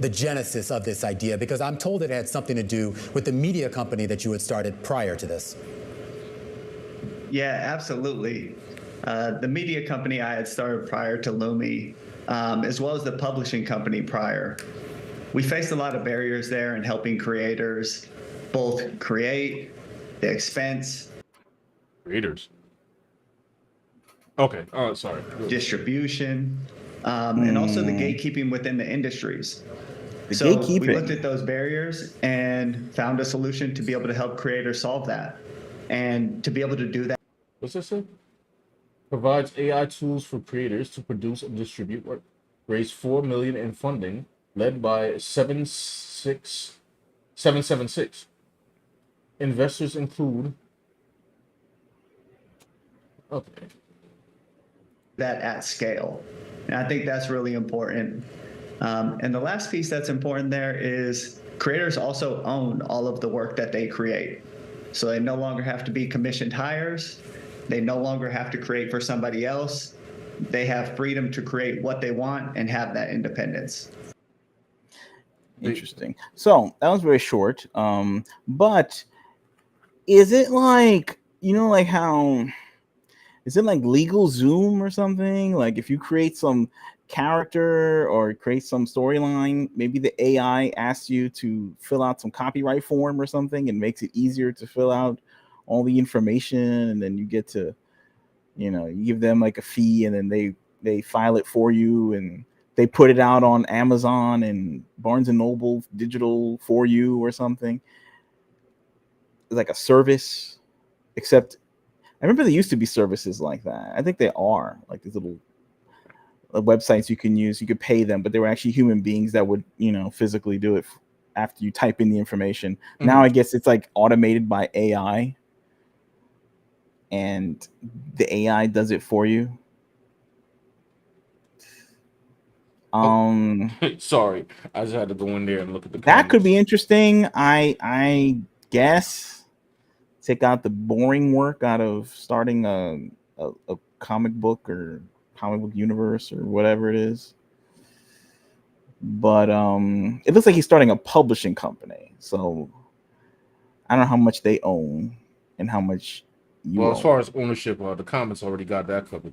the genesis of this idea, because I'm told it had something to do with the media company that you had started prior to this. Yeah, absolutely. The media company I had started prior to Lumi, as well as the publishing company prior. We faced a lot of barriers there in helping creators both create, the expense, Creators. Okay. Oh, sorry. distribution, and also the gatekeeping within the industries. The So gatekeeping. we looked at those barriers and found a solution to be able to help creators solve that. And to be able to do that. What's this say? Provides AI tools for creators to produce and distribute work. Raised 4 million in funding, led by 776. Investors include. Okay. That at scale. And I think that's really important. And the last piece that's important there is creators also own all of the work that they create. So they no longer have to be commissioned hires. They no longer have to create for somebody else. They have freedom to create what they want and have that independence. Interesting. So that was very short. But is it like, like how is it like legal Zoom or something? Like if you create some character or create some storyline, maybe the AI asks you to fill out some copyright form or something and makes it easier to fill out all the information, and then you get to, you give them like a fee, and then they file it for you, and they put it out on Amazon and Barnes and Noble digital for you or something. It's like a service, except I remember there used to be services like that. I think they are like these little websites you can use. You could pay them, but they were actually human beings that would, physically do it after you type in the information. Mm-hmm. Now I guess it's like automated by AI, and the AI does it for you. Sorry, I just had to go in there and look at the That could be comments. interesting. I guess take out the boring work out of starting a comic book or comic book universe or whatever it is. But it looks like he's starting a publishing company. So I don't know how much they own and how much you Well, as own. far as ownership, the comments already got that covered.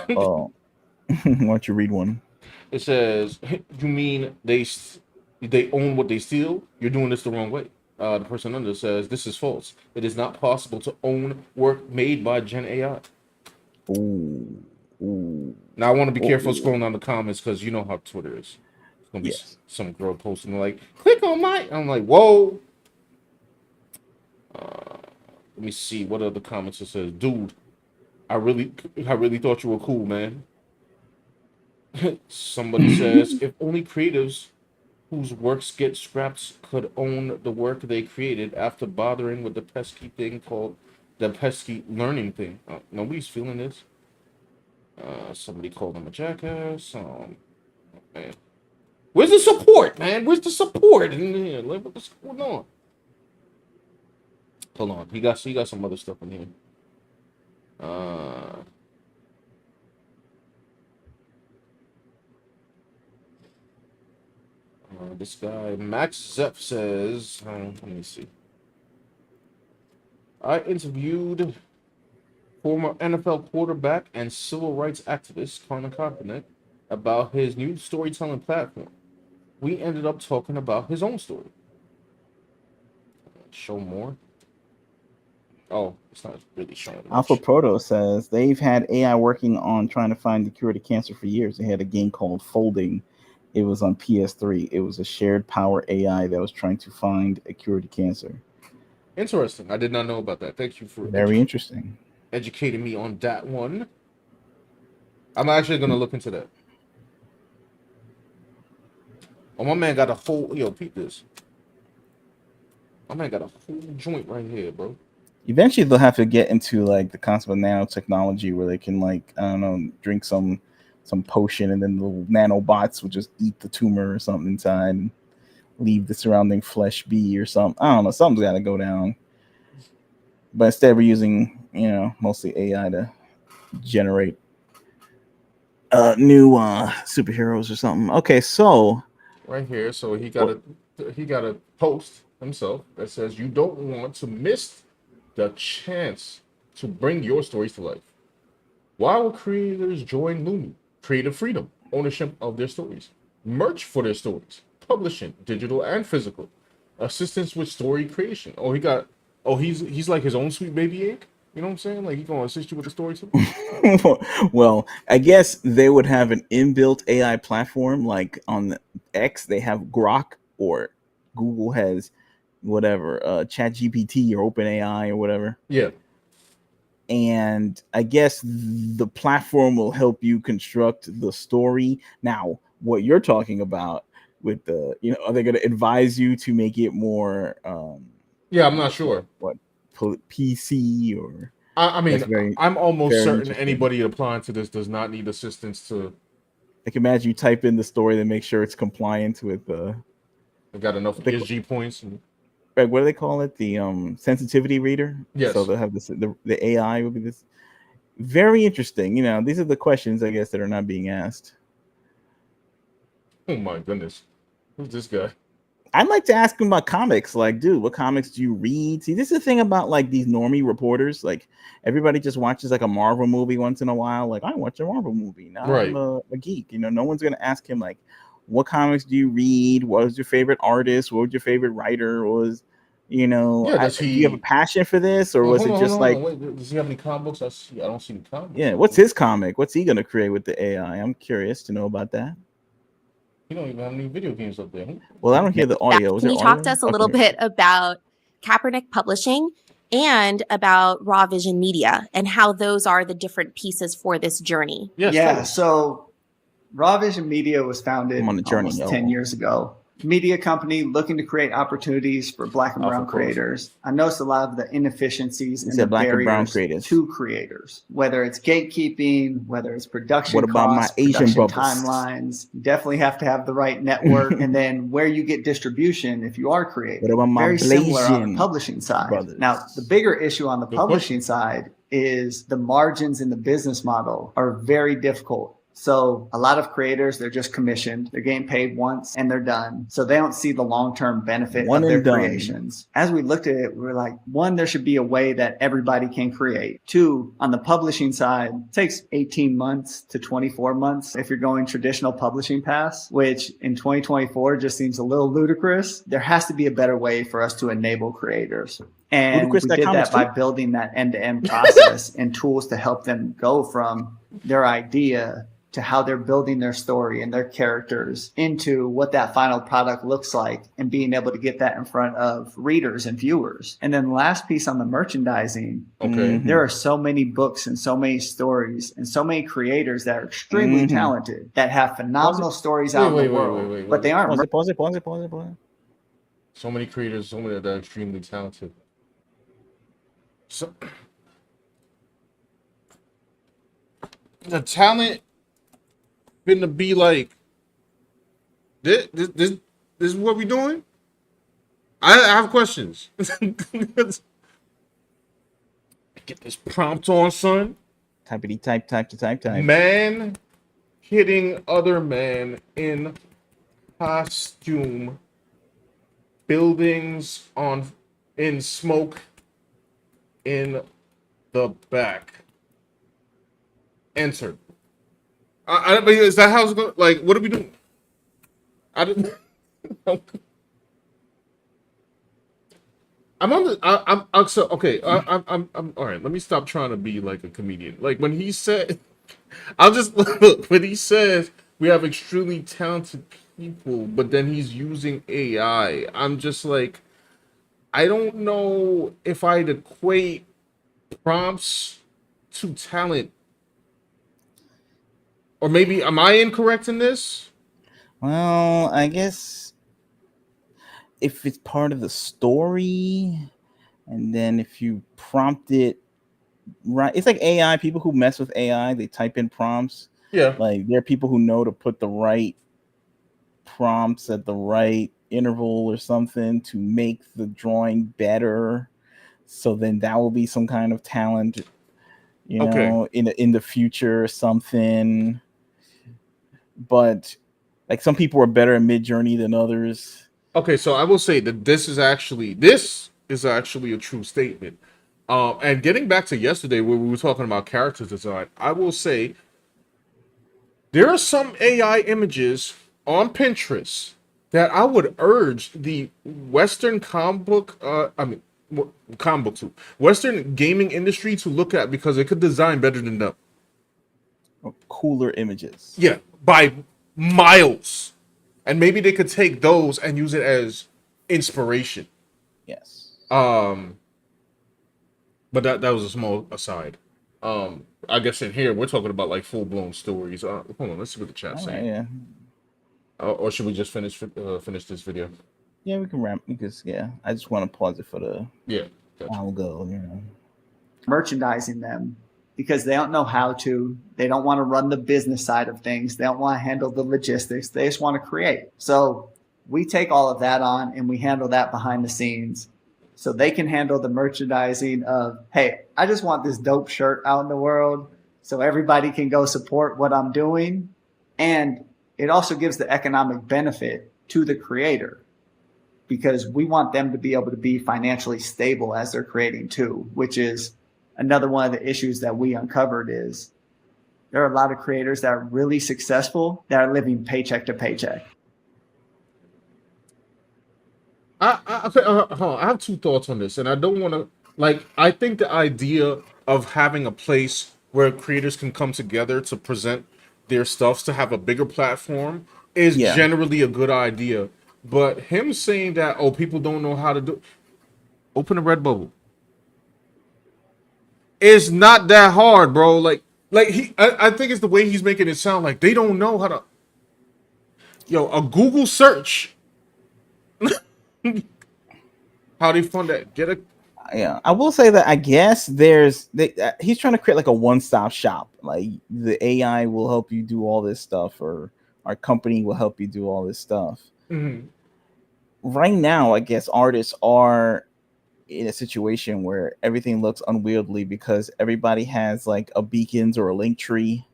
Oh, why don't you read one? It says, "You mean they own what they steal? You're doing this the wrong way." The person under says, "This is false. It is not possible to own work made by Gen AI." Ooh, ooh, Now I want to be careful ooh. scrolling down the comments because you know how Twitter is. It's gonna be Yes. some girl posting like, "Click on my." I'm like, whoa. Let me see what other comments it says. Dude, I really thought you were cool, man. Somebody says, if only creatives whose works get scrapped could own the work they created after bothering with the pesky thing called the pesky learning thing. Nobody's feeling this. Somebody called him a jackass. Man. Where's the support, man? Where's the support in here? Like, what's going on? Hold on. He got some other stuff in here. This guy, Max Zepp says, let me see. I interviewed former NFL quarterback and civil rights activist Colin Kaepernick about his new storytelling platform. We ended up talking about his own story. Show more. Oh, it's not really showing Alpha much. Proto says they've had AI working on trying to find the cure to cancer for years. They had a game called Folding. It was on PS3. It was a shared power AI that was trying to find a cure to cancer. Interesting. I did not know about that. Thank you for Very interesting. educating me on that one. I'm actually going to look into that. Oh, my man got a whole... Yo, peep this. My man got a whole joint right here, bro. Eventually, they'll have to get into like the concept of nanotechnology, where they can, like, I don't know, drink some potion, and then the little nanobots will just eat the tumor or something inside, and leave the surrounding flesh be or something. I don't know. Something's got to go down. But instead, we're using, mostly AI to generate new superheroes or something. Okay, so Right here. So he got a post himself that says, "You don't want to miss the chance to bring your stories to life. Why will creators join Lumi? Creative freedom, ownership of their stories, merch for their stories, publishing, digital and physical, assistance with story creation." Oh, he's like his own sweet baby ink. You know what I'm saying? Like, he gonna assist you with the story too. well, I guess they would have an inbuilt AI platform, like on the X they have Grok, or Google has whatever, ChatGPT or OpenAI or whatever. Yeah. And I guess the platform will help you construct the story. Now, what you're talking about with the, are they going to advise you to make it more? Yeah, I'm not sure. What PC or? I mean, I'm almost very certain anybody applying to this does not need assistance to. I can imagine you type in the story to make sure it's compliant with They got enough ESG points. And... what do they call it? The sensitivity reader. Yes. So they'll have this. The AI will be this. Very interesting. These are the questions, I guess, that are not being asked. Oh my goodness, who's this guy? I'd like to ask him about comics. Like, dude, what comics do you read? See, this is the thing about like these normie reporters. Like, everybody just watches like a Marvel movie once in a while. Like, I watch a Marvel movie. Now right. I'm a geek. No one's gonna ask him like, what comics do you read? What was your favorite artist? What was your favorite writer? What was, do you have a passion for this, or was it just like? Wait, does he have any comic books? I don't see any comics. Yeah, what's his comic? What's he gonna create with the AI? I'm curious to know about that. You don't even have any video games up there. Well, I don't hear the audio. Can you talk to us a little bit about Kaepernick Publishing and about Raw Vision Media and how those are the different pieces for this journey? Yes, yeah. So Raw Vision Media was founded almost 10 years ago. media company looking to create opportunities for Black and brown creators. I noticed a lot of the inefficiencies and the barriers to creators, whether it's gatekeeping, whether it's production costs, production timelines. You definitely have to have the right network, and then where you get distribution if you are creating. Very similar on the publishing side. Now, the bigger issue on the publishing side is the margins in the business model are very difficult. So a lot of creators, they're just commissioned. They're getting paid once and they're done. So they don't see the long-term benefit of their creations. As we looked at it, we were like, one, there should be a way that everybody can create. Two, on the publishing side, it takes 18 months to 24 months if you're going traditional publishing paths, which in 2024 just seems a little ludicrous. There has to be a better way for us to enable creators. And we did that by building that end-to-end process and tools to help them go from their idea to how they're building their story and their characters into what that final product looks like and being able to get that in front of readers and viewers. And then the last piece on the merchandising, there are so many books and so many stories and so many creators that are extremely talented that have phenomenal stories out in the world, but they aren't. Pause it. So many creators, so many that are extremely talented. So the talent to be like this is what we doing. I have questions. Get this prompt on, son. Type. Man hitting other man in costume, buildings in smoke in the back. Enter. I mean, is that how it's going? Like, what are we doing? I didn't. I'm on the. I'm so okay. I'm all right. Let me stop trying to be like a comedian. Like when he said, I'll just look when he says we have extremely talented people, but then he's using AI. I'm just like, I don't know if I'd equate prompts to talent. Or maybe, am I incorrect in this? Well, I guess if it's part of the story, and then if you prompt it right, it's like AI. People who mess with AI, they type in prompts. Yeah. Like there are people who know to put the right prompts at the right interval or something to make the drawing better. So then that will be some kind of talent, you know, in the future or something. But like some people are better at Mid-Journey than others. Okay, so I will say that this is actually a true statement. And getting back to yesterday where we were talking about character design, I will say there are some AI images on Pinterest that I would urge the Western Western gaming industry to look at because it could design better than them. Cooler images. Yeah, by miles. And maybe they could take those and use it as inspiration. Yes. But that was a small aside. I guess in here we're talking about like full blown stories. Hold on, let's see what the chat's saying. Yeah. Or should we just finish this video? Yeah, we can wrap because I just want to pause it for the gotcha. I'll go, merchandising them because they don't know how to. They don't want to run the business side of things. They don't want to handle the logistics. They just want to create. So we take all of that on and we handle that behind the scenes. So they can handle the merchandising of, hey, I just want this dope shirt out in the world so everybody can go support what I'm doing. And it also gives the economic benefit to the creator because we want them to be able to be financially stable as they're creating too, which is another one of the issues that we uncovered is there are a lot of creators that are really successful that are living paycheck to paycheck. I have two thoughts on this, and I don't want to I think the idea of having a place where creators can come together to present their stuff to have a bigger platform is generally a good idea. But him saying that people don't know how to do, open a Redbubble. It's not that hard, bro. I think it's the way he's making it sound like they don't know how to. A Google search How do you fund that? Get a Yeah, I will say that I guess he's trying to create like a one-stop shop. Like the AI will help you do all this stuff, or our company will help you do all this stuff. Right now, I guess artists are in a situation where everything looks unwieldy because everybody has like a beacons or a link tree,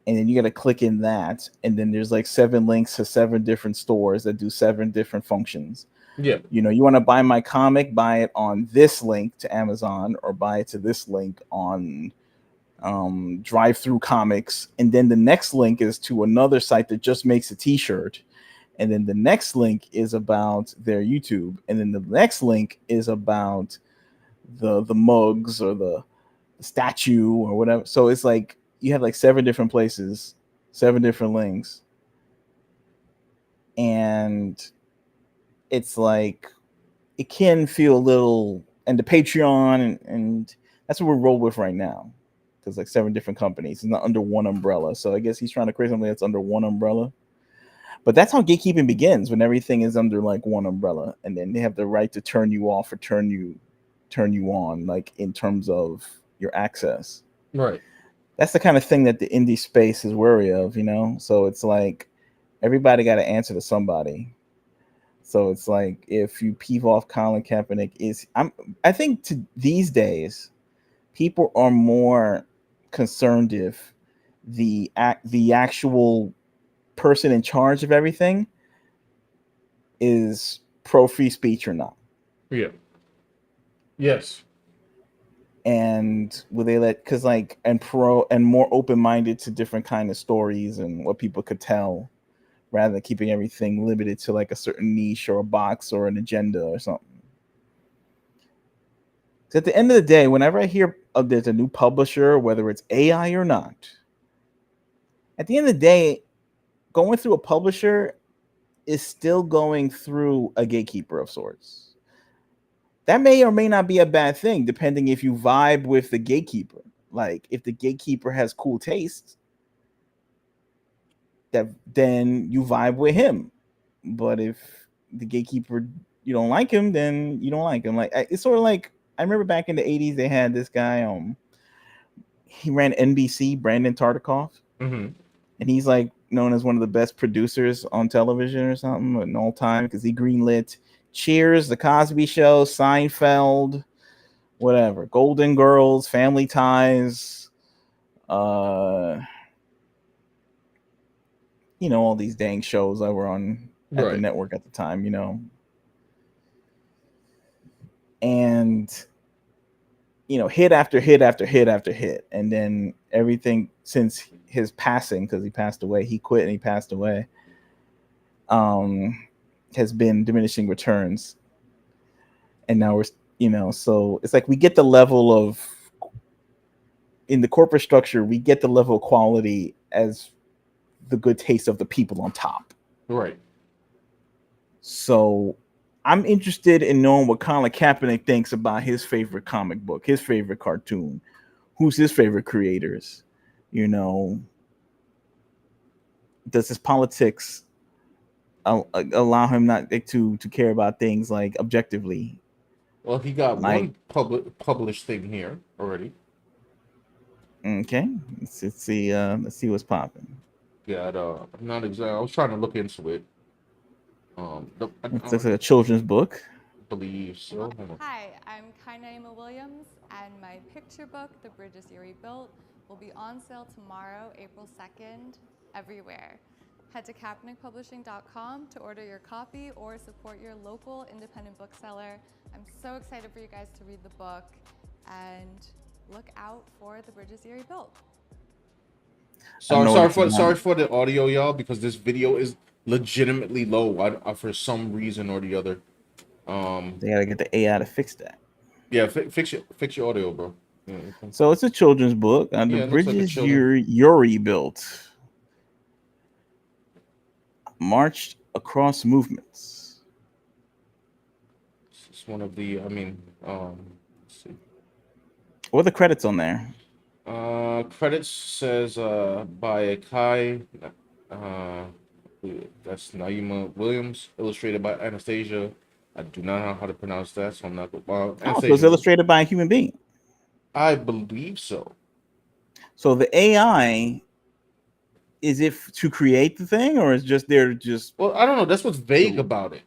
and then you got to click in that, and then there's like 7 links to 7 different stores that do 7 different functions. Yeah. You know, you want to buy my comic, buy it on this link to Amazon, or buy it to this link on Drive Through Comics, and then the next link is to another site that just makes a T-shirt, and then the next link is about their YouTube, and then the next link is about the mugs or the statue or whatever. So it's like you have like 7 different places, 7 different links, and it's like it can feel a little, and the Patreon and that's what we're rolled with right now, because like 7 different companies, it's not under one umbrella. So I guess he's trying to create something that's under one umbrella. But that's how gatekeeping begins, when everything is under like one umbrella, and then they have the right to turn you off or turn you on, like in terms of your access. Right. That's the kind of thing that the indie space is wary of, you know. So it's like everybody got to answer to somebody. So it's like if you peeve off Colin Kaepernick, I think these days people are more concerned if the actual person in charge of everything is pro free speech or not. Yeah. Yes. And will they let, because like, and pro and more open minded to different kind of stories and what people could tell, rather than keeping everything limited to like a certain niche or a box or an agenda or something. So at the end of the day, whenever I hear there's a new publisher, whether it's AI or not, at the end of the day, going through a publisher is still going through a gatekeeper of sorts. That may or may not be a bad thing, depending if you vibe with the gatekeeper. Like if the gatekeeper has cool taste, then you vibe with him. But if the gatekeeper, you don't like him, then you don't like him. Like it's sort of like, I remember back in the 80s they had this guy he ran NBC, Brandon Tartikoff, and he's like known as one of the best producers on television or something in all time, because he greenlit Cheers, The Cosby Show, Seinfeld, whatever, Golden Girls, Family Ties, you know, all these dang shows that were on at the network at the time, you know. And, you know, hit after hit after hit after hit. And then everything since his passing, because he passed away, he quit and he passed away, has been diminishing returns. And now we're, you know, so it's like we get the level of, in the corporate structure, we get the level of quality as the good taste of the people on top. Right. So I'm interested in knowing what Colin Kaepernick thinks about his favorite comic book, his favorite cartoon, who's his favorite creators, you know. Does his politics allow him not to care about things like objectively? Well, he got one published thing here already. Okay, let's see what's popping. Yeah, not exactly. I was trying to look into it. It looks like a children's book. I believe so. Hi, I'm Kainaima Williams, and my picture book, The Bridges You Rebuilt, will be on sale tomorrow, April 2nd, everywhere. Head to kaepernickpublishing.com to order your copy or support your local independent bookseller. I'm so excited for you guys to read the book, and look out for The Bridges You Rebuilt. Sorry for the audio, y'all, because this video is legitimately low for some reason or the other. They gotta get the AI to fix that. Yeah, fix your audio, bro. Yeah, okay. So it's a children's book. The Bridges You Rebuilt marched across movements. It's one of the. Let's see. What are the credits on there? Credits says by Kai. That's Naima Williams, illustrated by Anastasia I do not know how to pronounce that, so I'm not going. Oh, so it's Anastasia, illustrated by a human being. I believe so. So the AI is it to create the thing, or is just there just Well, I don't know. That's what's vague to, about it.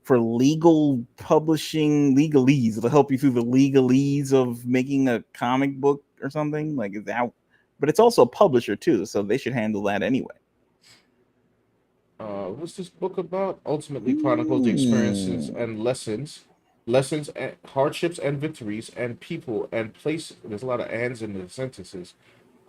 for legal publishing legalese? It'll help you through the legalese of making a comic book or something. Like is that? But it's also a publisher too, so they should handle that anyway. What's this book about? Ultimately chronicles the experiences and lessons and hardships and victories and people and place. There's a lot of ands in the sentences.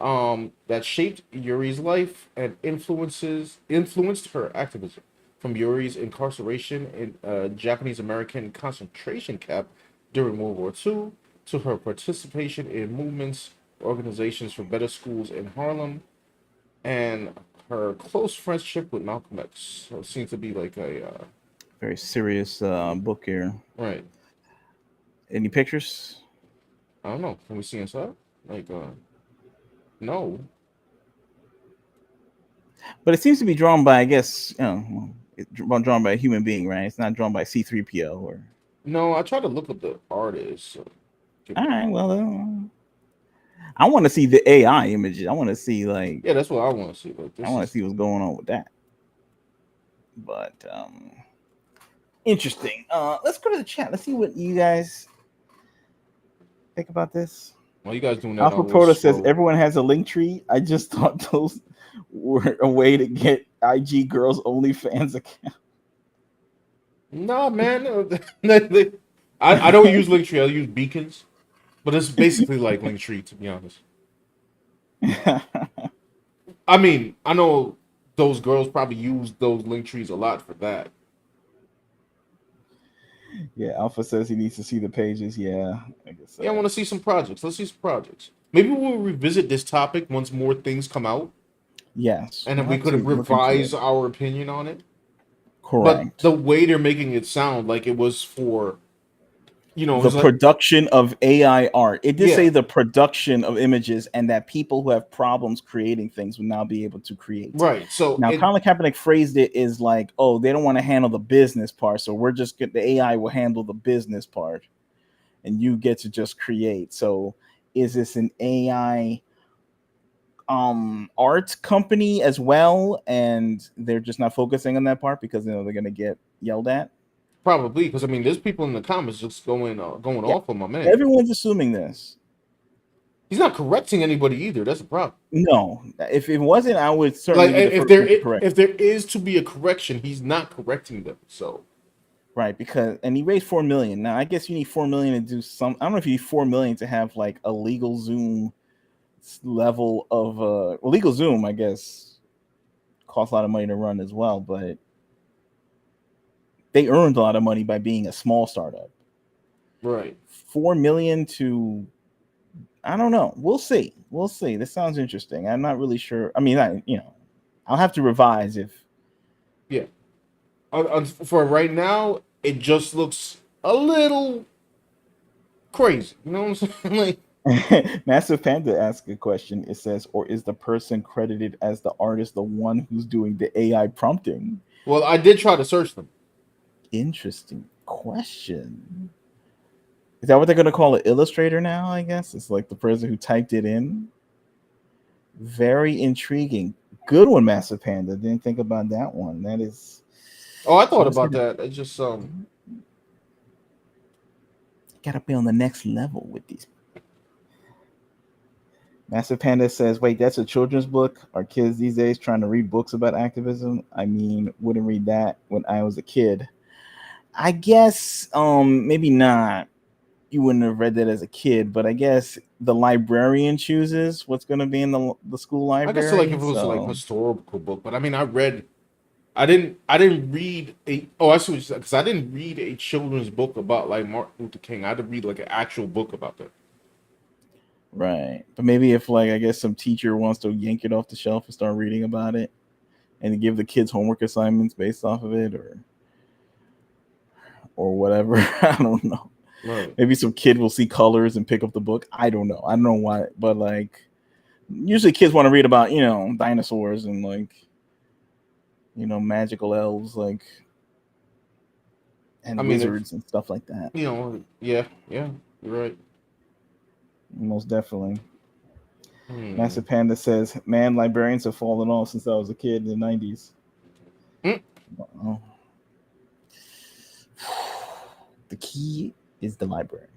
That shaped Yuri's life and influenced her activism. From Yuri's incarceration in a Japanese American concentration camp during World War II to her participation in movements, organizations for better schools in Harlem, and her close friendship with Malcolm X. So it seems to be like a Very serious book here. right. Any pictures? I don't know. Can we see inside? Like no. But it seems to be drawn by, I guess, drawn by a human being, right? It's not drawn by C3PO or. No, I tried to look up the artist. So All right, well, I want to see the AI images. I want to see like. yeah, that's what I want to see. But I want to see what's going on with that. But interesting. Let's go to the chat. Let's see what you guys think about this. Well, you guys doing that? Alpha Proto says everyone has a link tree. I just thought those were a way to get IG girls OnlyFans account. Nah, man. I don't use Linktree. I use Beacons, but it's basically like Linktree, to be honest. I mean, I know those girls probably use those Linktrees a lot for that. Yeah, Alpha says he needs to see the pages. Yeah, I guess so. Yeah, I want to see some projects. Let's see some projects. Maybe we'll revisit this topic once more things come out. Yes, And then we could revise our opinion on it. Correct. But the way they're making it sound like it was for, the production of AI art. It did say the production of images, and that people who have problems creating things will now be able to create. Right. So now, Colin Kaepernick phrased it as like, "Oh, they don't want to handle the business part, so we're just the AI will handle the business part, and you get to just create." So, is this an AI art company as well, and they're just not focusing on that part because they're going to get yelled at? Probably, because I mean, there's people in the comments just going off on my man. Everyone's assuming this. He's not correcting anybody either. That's a problem. No, if it wasn't, I would certainly like if there is to be a correction, he's not correcting them. So right, because he raised 4 million. Now I guess you need 4 million to do some. I don't know if you need 4 million to have like a legal Zoom level of legal Zoom. I guess costs a lot of money to run as well, but they earned a lot of money by being a small startup. Right. 4 million to, I don't know. We'll see. This sounds interesting. I'm not really sure. I mean, I'll have to revise if. Yeah. For right now, it just looks a little crazy. You know what I'm saying? Like, Massive Panda asked a question. It says, or is the person credited as the artist the one who's doing the AI prompting? Well, I did try to search them. Interesting question. Is that what they're going to call an illustrator now? I guess it's like the person who typed it in. Very intriguing. Good one, Massive Panda. Didn't think about that one. That is. Oh, I thought about that. It's just gotta be on the next level with these. Massive Panda says, "Wait, that's a children's book? Are kids these days trying to read books about activism? I mean, wouldn't read that when I was a kid. I guess maybe not. You wouldn't have read that as a kid, but I guess the librarian chooses what's going to be in the school library. I guess like if it was like a historical book, but I mean, I didn't read I see what you said, because I didn't read a children's book about like Martin Luther King. I had to read like an actual book about that. Right, but maybe if like I guess some teacher wants to yank it off the shelf and start reading about it, and give the kids homework assignments based off of it, or whatever. I don't know. Right. Maybe some kid will see colors and pick up the book. I don't know. I don't know why, but like usually kids want to read about dinosaurs and like magical elves. Like and wizards and stuff like that. Yeah, you're right. Most definitely. Massive Panda says, "Man, librarians have fallen off since I was a kid in the 90s." Uh-oh. The key is the library.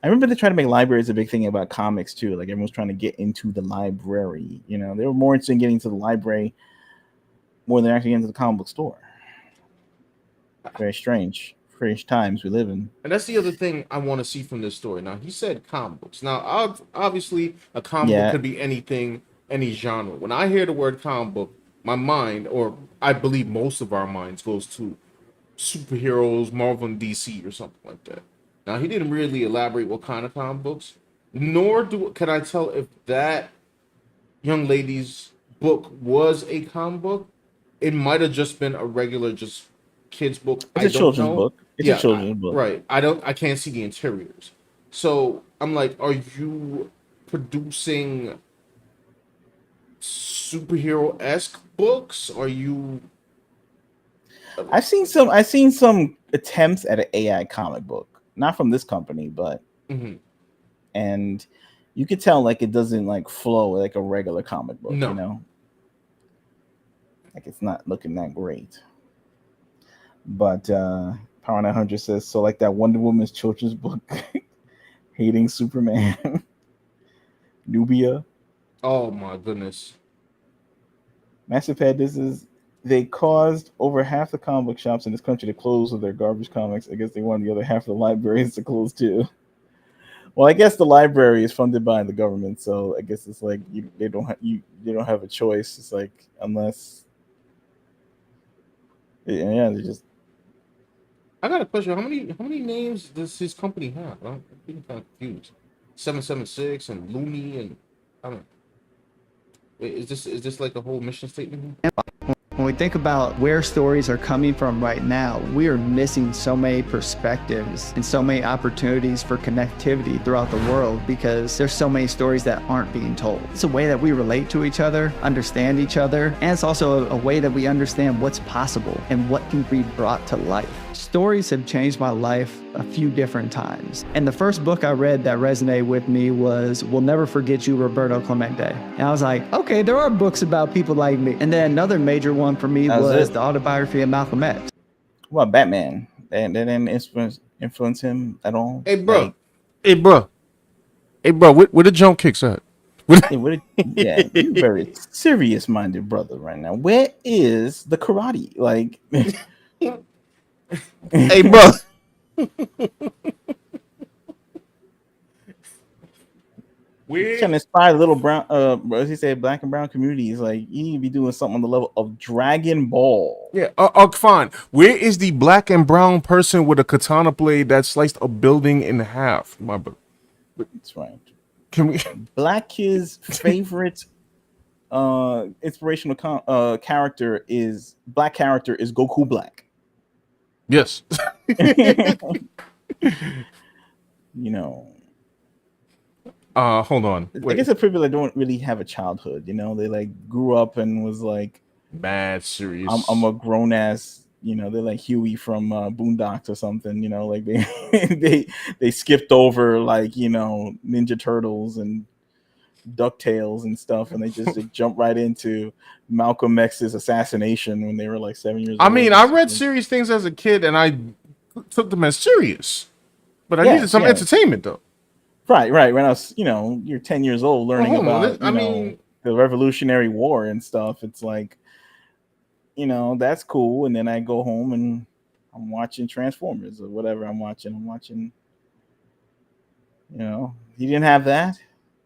I remember they tried to make libraries a big thing about comics too. Like everyone's trying to get into the library. They were more interested in getting to the library more than actually into the comic book store. Very strange times we live in. And that's the other thing I want to see from this story. Now, he said comic books. Now, obviously, a comic book could be anything, any genre. When I hear the word comic book, my mind, or I believe most of our minds, goes to superheroes, Marvel and DC, or something like that. Now, he didn't really elaborate what kind of comic books, nor can I tell if that young lady's book was a comic book. It might have just been a regular, just kids book. It's a children's book. It's a children's book. Right. I can't see the interiors. So I'm like, are you producing superhero-esque books? Are you I've seen some attempts at an AI comic book. Not from this company, but and you could tell like it doesn't like flow like a regular comic book, Like it's not looking that great. But Power 900 says, so like that Wonder Woman's children's book, Hating Superman, Nubia. Oh my goodness. Massive Pad, they caused over half the comic book shops in this country to close with their garbage comics. I guess they want the other half of the libraries to close too. Well, I guess the library is funded by the government, so I guess it's like they don't have a choice. It's like unless, they just. I got a question. How many names does his company have? I'm getting kind of confused. 776 and Looney and I don't know. Wait, is this like a whole mission statement here? When we think about where stories are coming from right now, we are missing so many perspectives and so many opportunities for connectivity throughout the world because there's so many stories that aren't being told. It's a way that we relate to each other, understand each other, and it's also a way that we understand what's possible and what can be brought to life. Stories have changed my life a few different times. And the first book I read that resonated with me was We'll Never Forget You, Roberto Clemente. And I was like, okay, there are books about people like me. And then another major one for me was the autobiography of Malcolm X. Well, Batman. That didn't influence him at all. Hey, bro. Where the jump kicks at? You're very serious-minded brother right now. Where is the karate? Like, hey, bro. We're trying to inspire little brown, as he said, black and brown communities. Like, you need to be doing something on the level of Dragon Ball. Yeah, fine. Where is the black and brown person with a katana blade that sliced a building in half? My brother. That's right. Can we? Black Kid's favorite inspirational character is Goku Black. Yes. Hold on. Wait. I guess the people that don't really have a childhood, they like grew up and was like mad serious. I'm a grown ass, they're like Huey from Boondocks or something, like they skipped over like, Ninja Turtles and DuckTales and stuff, and they just jump right into Malcolm X's assassination when they were like 7 years old. I mean, I read serious things as a kid and I took them as serious, but I needed some entertainment though. Right. When I was, you're 10 years old learning about, the Revolutionary War and stuff. It's like, that's cool. And then I go home and I'm watching Transformers or whatever I'm watching, he didn't have that.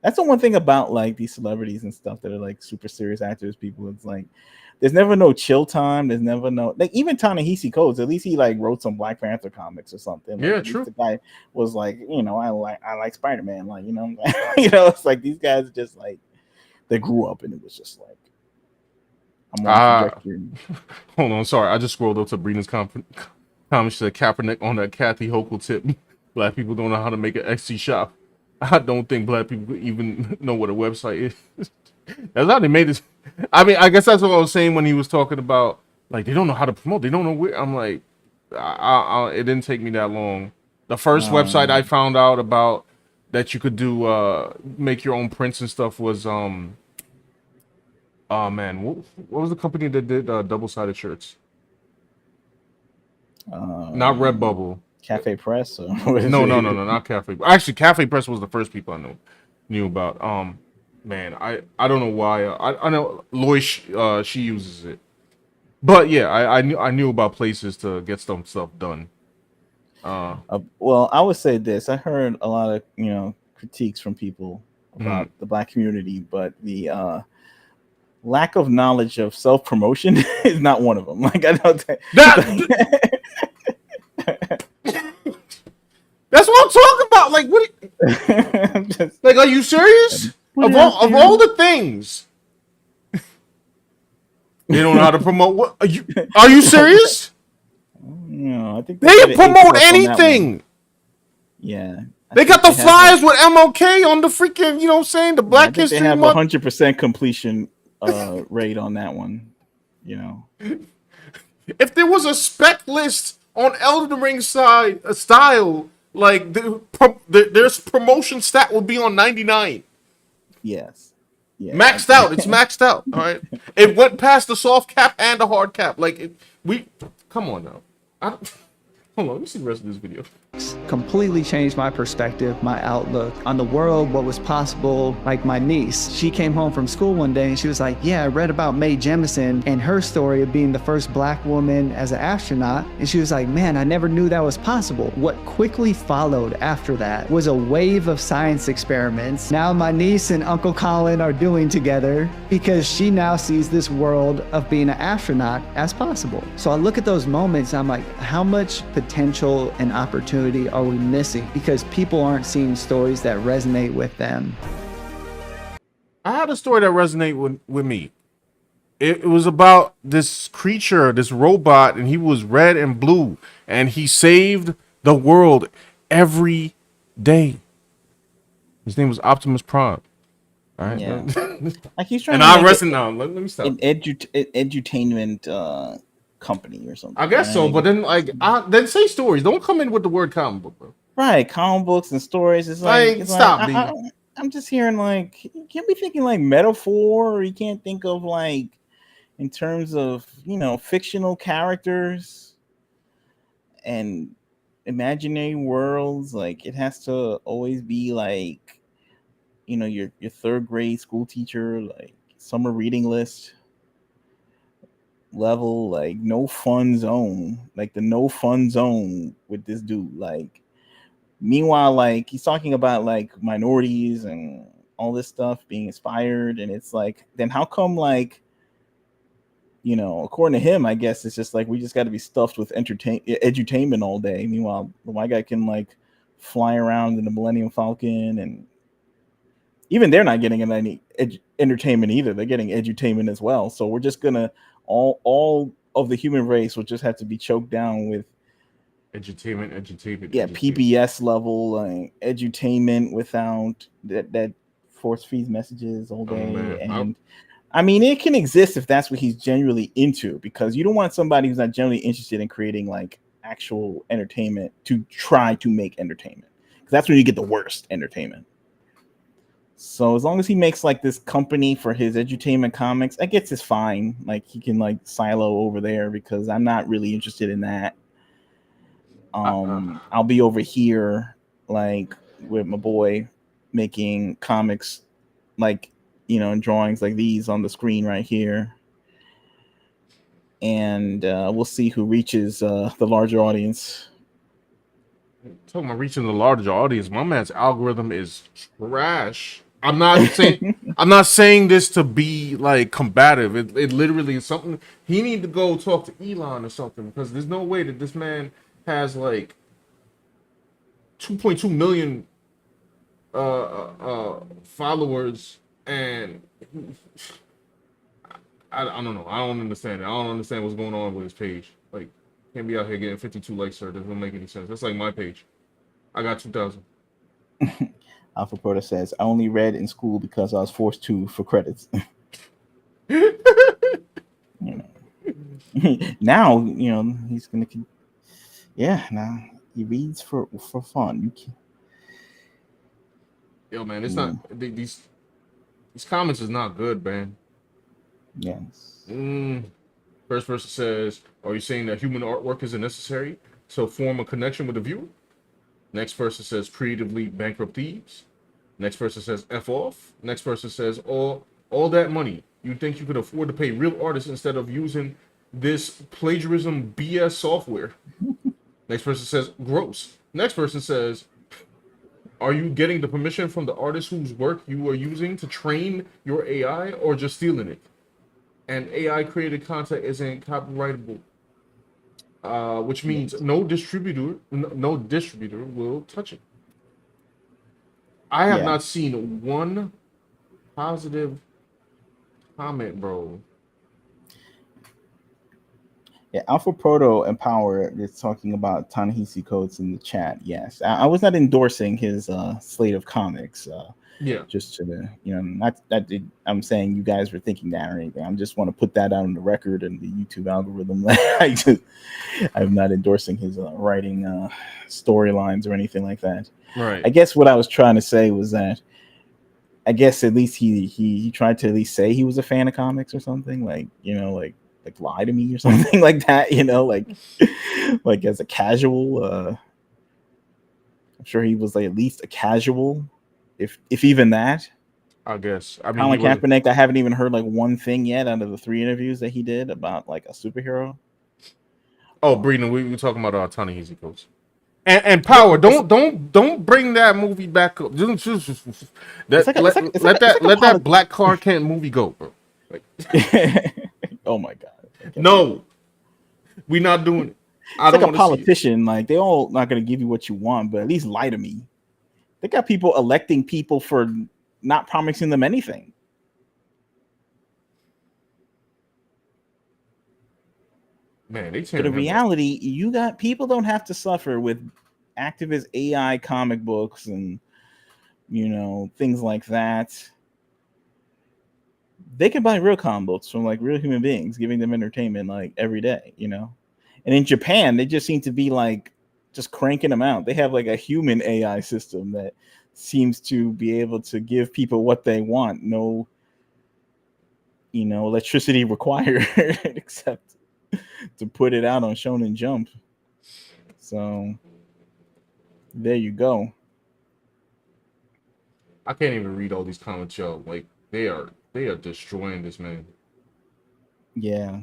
That's the one thing about like these celebrities and stuff that are like super serious actors, people. It's like, there's never no chill time. There's never no, like even Ta-Nehisi Coates, at least he like wrote some Black Panther comics or something. Like, yeah, true. The guy was like, I like Spider-Man. Like, it's like these guys just like, they grew up and it was just like, I'm on trajectory. Hold on, sorry. I just scrolled up to Brina's comment. She said Kaepernick on that Kathy Hochul tip. Black people don't know how to make an Etsy shop. I don't think black people even know what a website is. That's how they made this. I mean, I guess that's what I was saying when he was talking about, like, they don't know how to promote. They don't know where. I'm like, it didn't take me that long. The first website I found out about that you could do make your own prints and stuff was oh man, what was the company that did double-sided shirts? Not Redbubble. Cafe Press. Or No, not Cafe. Actually, Cafe Press was the first people I knew about. Man, I don't know why. I know Lois, she uses it, but yeah, I knew about places to get some stuff done. Well, I would say this. I heard a lot of critiques from people about the Black community, but the lack of knowledge of self-promotion is not one of them. Like, I don't think that's what I'm talking about. Like, what? Like, are you serious? Of all the things, they don't know how to promote. What are you serious? No, I think they promote anything. Yeah. They got the flyers with MLK on the freaking, you know what I'm saying? The Black History Month. They have 100% completion rate on that one. If there was a spec list on Elden Ring style, like there's promotion stat would be on 99. Yes. Yeah. Maxed out. It's maxed out. All right. It went past the soft cap and the hard cap. Like come on now. Hold on, let me see the rest of this video. Completely changed my perspective, my outlook on the world, what was possible. Like my niece, she came home from school one day and she was like, yeah, I read about Mae Jemison and her story of being the first Black woman as an astronaut. And she was like, man, I never knew that was possible. What quickly followed after that was a wave of science experiments now my niece and Uncle Colin are doing together because she now sees this world of being an astronaut as possible. So I look at those moments and I'm like, how much potential and opportunity are we missing because people aren't seeing stories that resonate with them? I had a story that resonated with me. It was about this creature, this robot, and he was red and blue, and he saved the world every day. His name was Optimus Prime. All right. Yeah. Like he's trying and to I'll rest it now. Let me stop. An edutainment company or something. I guess so, but then then say stories. Don't come in with the word comic book, bro. Right, comic books and stories. It's like stop. I'm just hearing like you can't be thinking like metaphor, or you can't think of like in terms of fictional characters and imaginary worlds. Like it has to always be like your third grade school teacher, like summer reading list level, like no fun zone, like the no fun zone with this dude. Like meanwhile, like he's talking about like minorities and all this stuff being inspired, and it's like, then how come like according to him, I guess it's just like we just got to be stuffed with edutainment all day. Meanwhile, the white guy can like fly around in the Millennium Falcon, and even they're not getting any entertainment either. They're getting edutainment as well. So we're just gonna all of the human race will just have to be choked down with edutainment. Yeah, PBS level like edutainment without that force feed messages all day. And I mean, it can exist if that's what he's genuinely into, because you don't want somebody who's not generally interested in creating like actual entertainment to try to make entertainment, because that's when you get the worst entertainment. So as long as he makes like this company for his edutainment comics, I guess it's fine. Like he can like silo over there, because I'm not really interested in that. I'll be over here like with my boy making comics, like and drawings like these on the screen right here. And we'll see who reaches the larger audience. Talking about reaching the larger audience, my man's algorithm is trash. I'm not saying this to be like combative. It literally is something he need to go talk to Elon or something, because there's no way that this man has like 2.2 million followers, and I don't know. I don't understand it. I don't understand what's going on with his page. Like, can't be out here getting 52 likes, sir. That doesn't make any sense. That's like my page. I got 2,000. Alpha Proto says, I only read in school because I was forced to for credits. Now, he's going to Yeah, now he reads for fun. You can, Yo, man, it's not these comments is not good, man. yes. First person says, "Are you saying that human artwork isn't necessary to form a connection with the viewer?" Next person says, "Creatively bankrupt thieves." Next person says, "F off." Next person says, "All that money. You think you could afford to pay real artists instead of using this plagiarism BS software?" Next person says, "Gross." Next person says, "Are you getting the permission from the artist whose work you are using to train your AI, or just stealing it? And AI created content isn't copyrightable, which means no distributor will touch it." I have Yeah. not seen one positive comment, bro. Yeah, Alpha Proto Empower is talking about Ta-Nehisi Coates in the chat. Yes, I was not endorsing his slate of comics. Yeah, Just to the, not that I'm saying you guys were thinking that or anything. I just want to put that out on the record and the YouTube algorithm. I'm not endorsing his writing storylines or anything like that. right. I guess what I was trying to say was that I guess at least he tried to at least say he was a fan of comics or something, like lie to me or something like that, like as a casual. I'm sure he was like at least a casual, if even that. I guess. I mean, he Colin was. Kaepernick, I haven't even heard like one thing yet out of the 3 interviews that he did about like a superhero. Oh, Breeden, we were talking about Ta-Nehisi Coates. And Yeah, Power, don't bring that movie back up. it's That like a, it's like it's like a, it's like a let that Black Clark Kent movie go, bro. Like, oh my god, I can't believe it. no, we not doing it. I It's like don't a want to see it. politician. Like they all not going to give you what you want, but at least lie to me. They got people electing people for not promising them anything. Man, they But in tearing him up. reality, you got people don't have to suffer with activist AI comic books and things like that. They can buy real comic books from like real human beings, giving them entertainment like every day. And in Japan, they just seem to be like just cranking them out. They have like a human AI system that seems to be able to give people what they want. No, electricity required except to put it out on Shonen Jump. So there you go. I can't even read all these comments, yo. Like they are destroying this man. Yeah.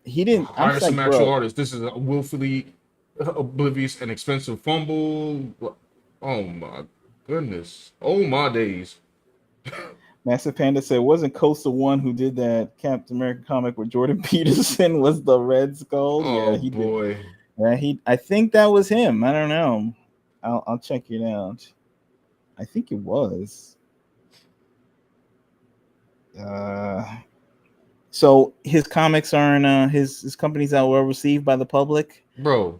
He didn't. I'm Hire just some like, actual bro, artists. This is a willfully oblivious and expensive fumble. Oh my goodness. Oh my days. Massive Panda said, wasn't Coast the one who did that Captain America comic where Jordan Peterson was the Red Skull? Yeah, Oh he did. boy. Yeah, I think that was him. I don't know. I'll check it out. I think it was. So his comics aren't his company's not well received by the public, Bro.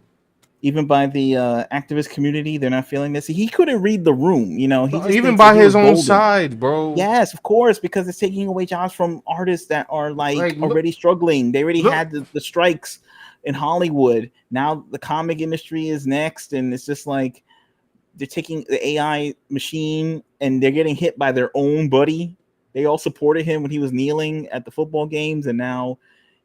even by the activist community. They're not feeling this. He couldn't read the room. He just Even thinks that by he was his own golden. side, bro. Yes, of course, because it's taking away jobs from artists that are like Look, already struggling. They already look. had the strikes in Hollywood. Now the comic industry is next, and it's just like they're taking the AI machine and they're getting hit by their own buddy. They all supported him when he was kneeling at the football games, and now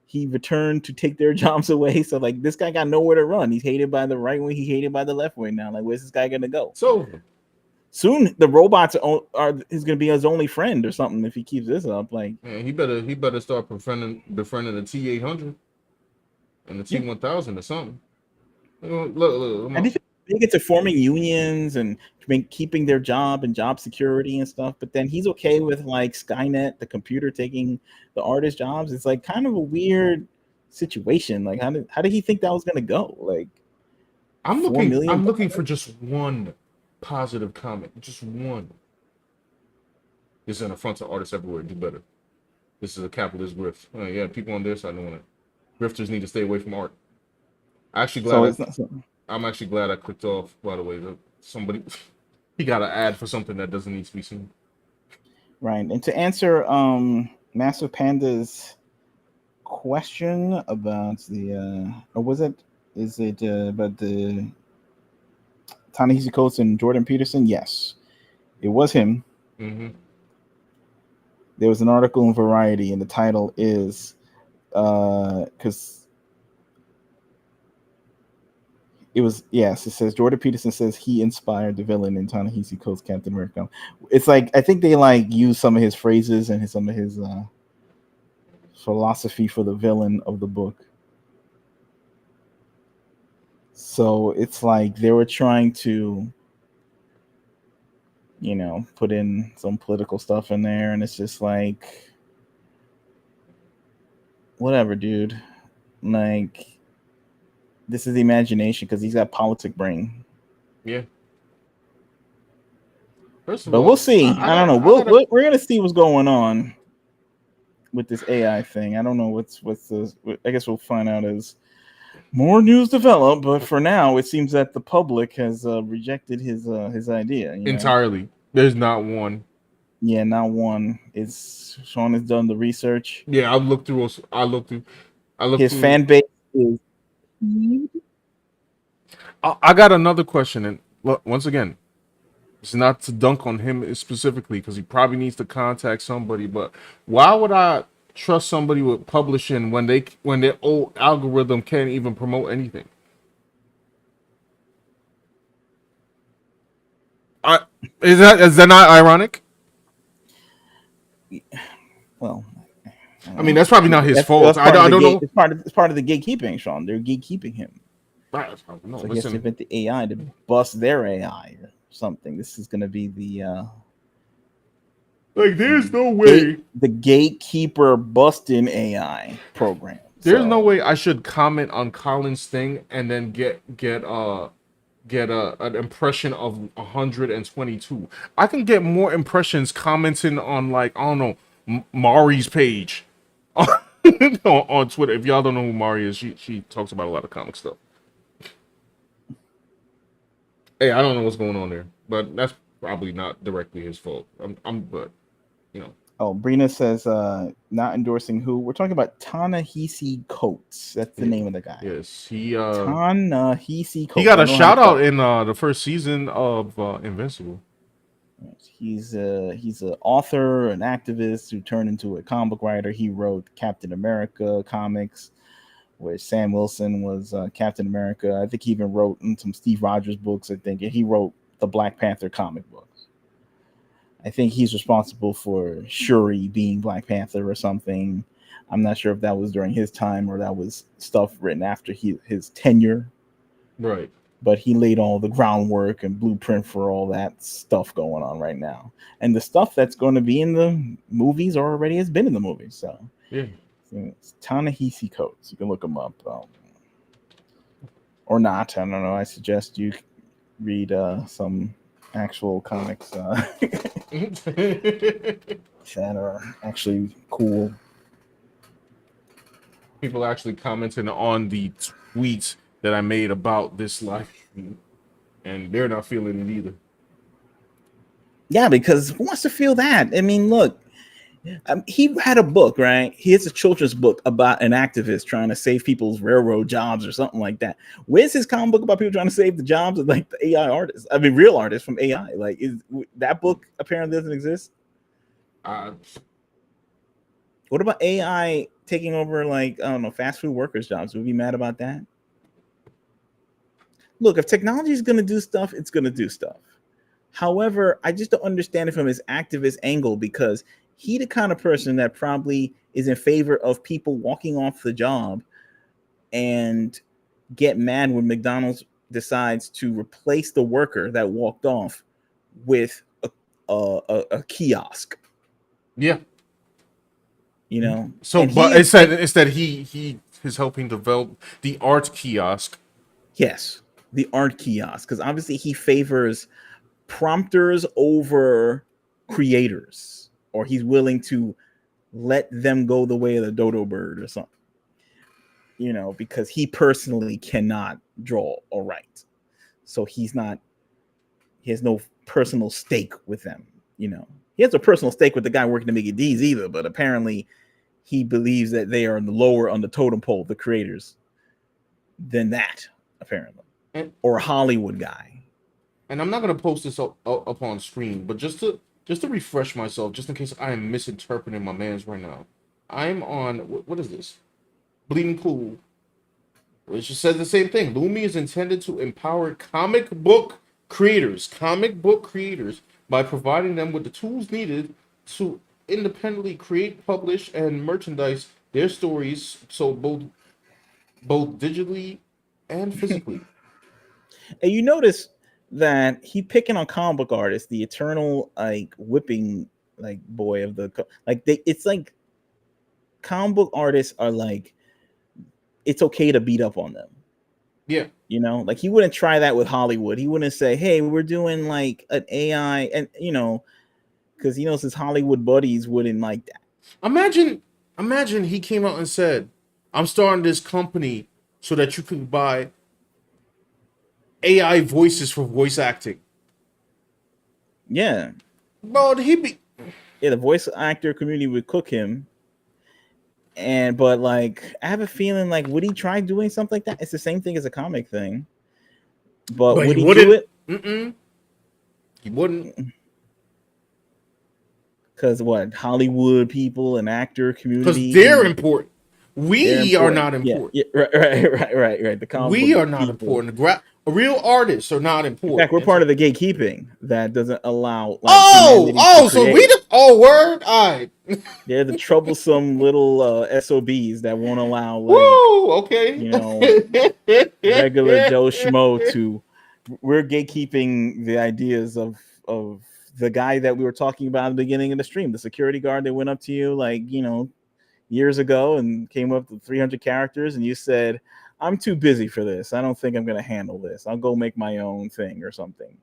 he returned to take their jobs away. So like this guy got nowhere to run. He's hated by the right wing. He's hated by the left wing now. Like where's this guy gonna go? So Soon the robots is gonna be his only friend or something if he keeps this up. Like man, he better start befriending the T-800 and the yeah. T-1000 or something. Look, come And on. if they get to forming unions and keeping their job and job security and stuff, but then he's okay with like Skynet, the computer taking the artist jobs. It's like kind of a weird situation. Like how did he think that was gonna go? Like I'm 4 looking million I'm looking for dollars? just one positive comment. Just one. This is an affront to artists everywhere. Do better. This is a capitalist grift. Yeah, people on their side doing it. Grifters need to stay away from art. So it's not so, I'm actually glad I clicked off, by the way. Somebody he got an ad for something that doesn't need to be seen. right. And to answer Massive Panda's question about the or was it Is it about the Ta-Nehisi Coates and Jordan Peterson? Yes, it was him. Mm-hmm. There was an article in Variety, and the title is because it was, yes, it says Jordan Peterson says he inspired the villain in Ta-Nehisi Coates' Captain America. It's like, I think they like use some of his phrases and some of his philosophy for the villain of the book. So it's like they were trying to, you know, put in some political stuff in there, and it's just like, whatever, dude. Like, this is the imagination because he's got politic brain. Yeah. First of But all, we'll see. I don't know. We're gonna see what's going on with this AI thing. I don't know what's the. I guess we'll find out as more news develop. But for now, it seems that the public has rejected his idea. You know? Entirely. There's not one. Yeah, not one. It's Sean has done the research. Yeah, I looked through. His fan base is. I got another question, and look, once again, it's not to dunk on him specifically because he probably needs to contact somebody. But why would I trust somebody with publishing when their old algorithm can't even promote anything? Is that not ironic? Well, I mean, that's probably not his fault. I don't know. It's part of the gatekeeping, Sean. They're gatekeeping him. Right. No, so I guess they invent the AI to bust their AI or something. This is going to be the like. There's no way the gatekeeper busting AI program. There's no way I should comment on Colin's thing and then get an impression of 122. I can get more impressions commenting on, like, I don't know, Mari's page on Twitter. If y'all don't know who Mari is, she talks about a lot of comic stuff. Hey, I don't know what's going on there, but that's probably not directly his fault. But you know. Oh, Brina says not endorsing who. We're talking about Ta-Nehisi Coates. That's the name of the guy. Yes, Ta-Nehisi Coates. He got a shout out in the first season of Invincible. He's an author, an activist who turned into a comic book writer. He wrote Captain America comics, where Sam Wilson was Captain America. I think he even wrote in some Steve Rogers books. I think he wrote the Black Panther comic books. I think he's responsible for Shuri being Black Panther or something. I'm not sure if that was during his time or that was stuff written after his tenure. Right. But he laid all the groundwork and blueprint for all that stuff going on right now. And the stuff that's going to be in the movies already has been in the movies. So yeah, it's Ta-Nehisi Coates. You can look him up. Or not. I don't know. I suggest you read some actual comics that are actually cool. People actually commenting on the tweets that I made about this live stream, and they're not feeling it either. Yeah, because who wants to feel that? I mean, look, he had a book, right? He has a children's book about an activist trying to save people's railroad jobs or something like that. Where's his comic book about people trying to save the jobs of, like, the AI artists? I mean, real artists from AI. Like, that book apparently doesn't exist? What about AI taking over, like, I don't know, fast food workers' jobs? Would we be mad about that? Look, if technology is going to do stuff, it's going to do stuff. However, I just don't understand it from his activist angle, because he's the kind of person that probably is in favor of people walking off the job and get mad when McDonald's decides to replace the worker that walked off with a kiosk. Yeah. You know? So, but it's that he is helping develop the art kiosk. Yes, the art kiosk. Because obviously he favors prompters over creators, or he's willing to let them go the way of the dodo bird or something, you know, because he personally cannot draw or write. So he has no personal stake with them, you know. He has a personal stake with the guy working to Mickey D's either, but apparently he believes that they are lower on the totem pole, the creators, than that, apparently, And, or a Hollywood guy. and I'm not gonna post this up on screen, but just to refresh myself, just in case I am misinterpreting my man's right now. I'm on what is this? Bleeding Pool, which says the same thing. Lumi is intended to empower comic book creators, by providing them with the tools needed to independently create, publish, and merchandise their stories, so both digitally and physically. And you notice that he picking on comic book artists, the eternal like whipping like boy of the like they. It's like comic book artists are like, it's okay to beat up on them. Yeah. You know, like he wouldn't try that with Hollywood. He wouldn't say, "Hey, we're doing like an AI," and you know, because he knows his Hollywood buddies wouldn't like that. Imagine he came out and said, "I'm starting this company so that you can buy AI voices for voice acting." Yeah, Bro, he'd be. yeah. The voice actor community would cook him, but like I have a feeling like would he try doing something like that? It's the same thing as a comic thing, but But would he he wouldn't. do it? Mm-mm. He wouldn't. Because what Hollywood people and actor Because community, they're important. they're We are important. not important. Yeah, right. The comic We book are not people. important. Real artists are not important. In fact, we're part of the gatekeeping that doesn't allow. Like, So we the word. All right. They're the troublesome little SOBs that won't allow Woo, okay. you know regular Joe Schmo to. We're gatekeeping the ideas of the guy that we were talking about at the beginning of the stream, the security guard that went up to you like years ago and came up with 300 characters, and you said, "I'm too busy for this. I don't think I'm going to handle this. I'll go make my own thing or something."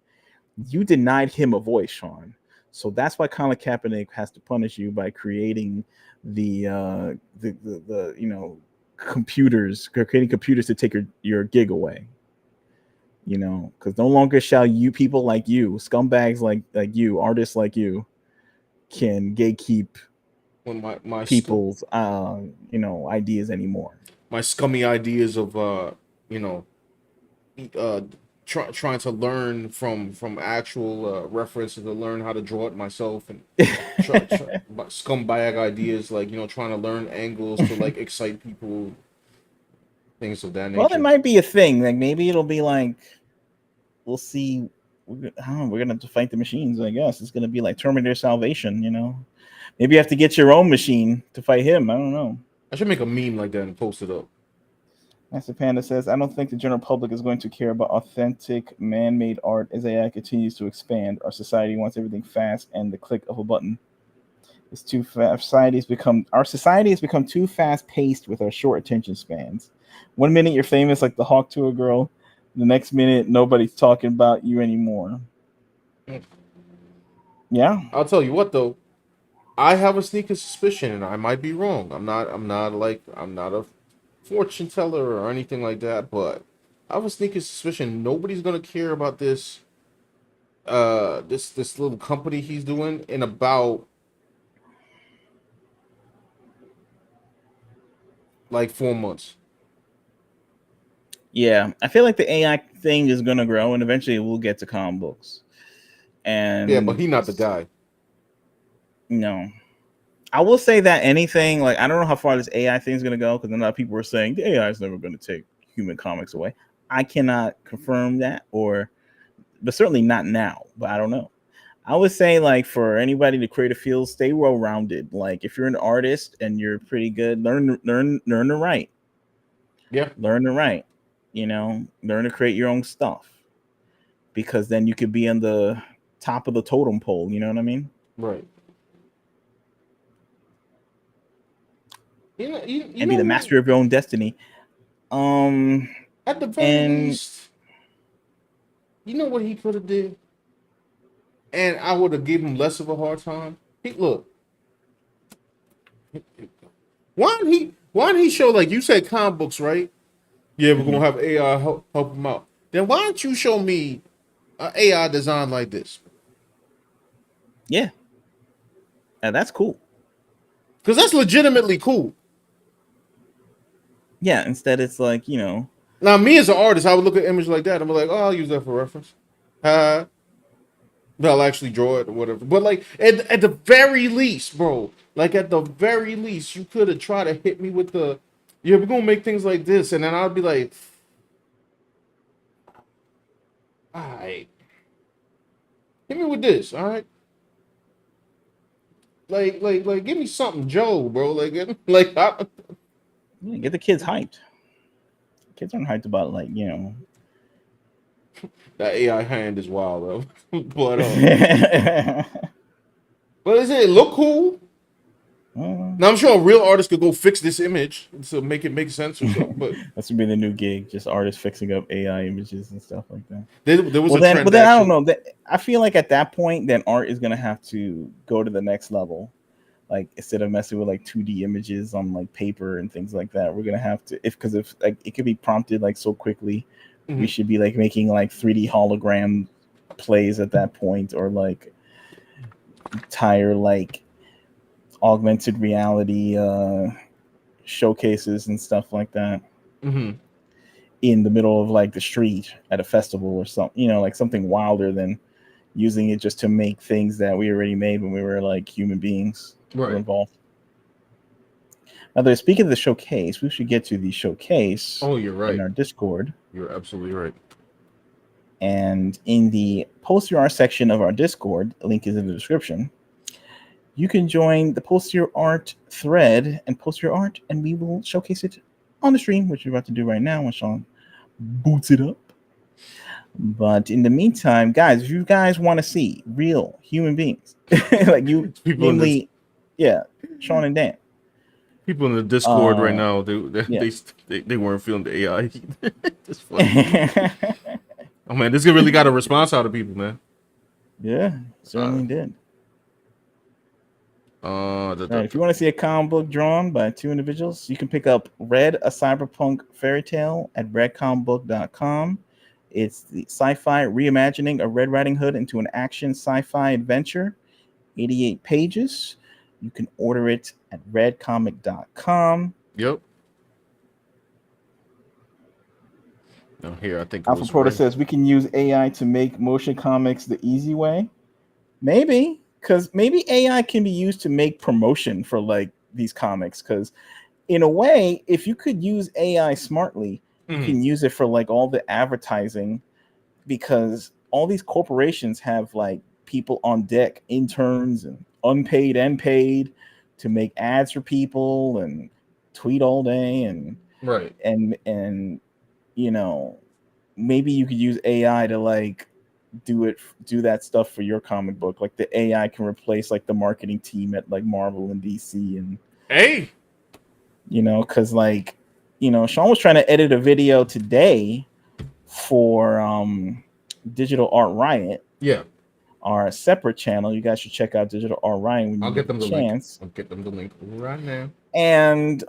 You denied him a voice, Sean. So that's why Colin Kaepernick has to punish you by creating the computers, creating computers to take your gig away. Because no longer shall you people like you, scumbags like you, artists like you, can gatekeep When my people's ideas anymore. My scummy ideas of trying to learn from actual references, to learn how to draw it myself, and scumbag ideas like trying to learn angles to like excite people, things of that nature. Well, there might be a thing. Like maybe it'll be like, we'll see. We're gonna have to fight the machines. I guess it's gonna be like Terminator Salvation. Maybe you have to get your own machine to fight him. I don't know. I should make a meme like that and post it up. Master Panda says, "I don't think the general public is going to care about authentic man-made art as AI continues to expand. Our society wants everything fast and the click of a button. It's too fast. Our society has become too fast-paced with our short attention spans. 1 minute you're famous like the Hawk Tour girl, the next minute nobody's talking about you anymore." Yeah, I'll tell you what though, I have a sneaking suspicion, and I might be wrong. I'm not a fortune teller or anything like that, but I have a sneaking suspicion nobody's gonna care about this this little company he's doing in about like 4 months. Yeah, I feel like the AI thing is gonna grow, and eventually we'll get to comic books. And yeah, but he's not the guy. No, I will say that anything like I don't know how far this AI thing is gonna go, because a lot of people are saying the AI is never going to take human comics away. I cannot confirm that, but certainly not now. But I don't know. I would say like for anybody to create a field, stay well rounded. Like if you're an artist and you're pretty good, learn to write. Yeah, learn to write. Learn to create your own stuff, because then you could be on the top of the totem pole. You know what I mean? right. And be the master of your own destiny. At the very least, you know what he could have did, and I would have given him less of a hard time. Look, why don't he show, like you said, comic books, right? Yeah, we're gonna have AI help him out. Then why don't you show me an AI design like this? Yeah, that's cool. Because that's legitimately cool. Yeah, instead it's like Now, me as an artist, I would look at an image like that. I'm like, oh, I'll use that for reference. But I'll actually draw it or whatever. But like at the very least, bro, like at the very least, you could have tried to hit me with the, yeah, we're gonna make things like this, and then I'd be like, all right, hit me with this, all right. Like, give me something, Joe, bro. Like, Get the kids hyped. Kids aren't hyped about like that AI hand is wild, though. But is it look cool? Now I'm sure a real artist could go fix this image to make it make sense or something. But that's gonna be the new gig, just artists fixing up AI images and stuff like that. There was a trend. But then I don't actually. know. I feel like at that point, then art is gonna have to go to the next level. Like instead of messing with like 2D images on like paper and things like that, we're gonna have to if like it could be prompted like so quickly, we should be like making like 3D hologram plays at that point, or like entire like augmented reality showcases and stuff like that in the middle of like the street at a festival or something, like something wilder than using it just to make things that we already made when we were like human beings were involved. Now, speaking of the showcase, we should get to the showcase. Oh, you're right. In our Discord. You're absolutely right. And in the post your art section of our Discord, the link is in the description. You can join the post your art thread and post your art, and we will showcase it on the stream, which we're about to do right now when Sean boots it up. But in the meantime, guys, if you guys want to see real human beings, like you, namely, Sean and Dan. People in the Discord right now, they weren't feeling the AI. That's funny. Oh man, this really got a response out of people, man. Yeah, certainly did. If you want to see a comic book drawn by two individuals, you can pick up Red, a Cyberpunk Fairytale at redcomicbook.com. It's the sci-fi reimagining of Red Riding Hood into an action sci-fi adventure. 88 pages. You can order it at redcomic.com. Yep. Now here, I think Alpha Proto says we can use AI to make motion comics the easy way. Maybe. Because maybe AI can be used to make promotion for like these comics. Because in a way, if you could use AI smartly, you can use it for like all the advertising. Because all these corporations have like people on deck, interns and unpaid and paid, to make ads for people and tweet all day and maybe you could use AI to like do that stuff for your comic book. Like the AI can replace like the marketing team at like Marvel and DC and because like Sean was trying to edit a video today for Digital Art Riot, our separate channel. You guys should check out Digital Art Riot when you get the chance. I'll get them the link right now. And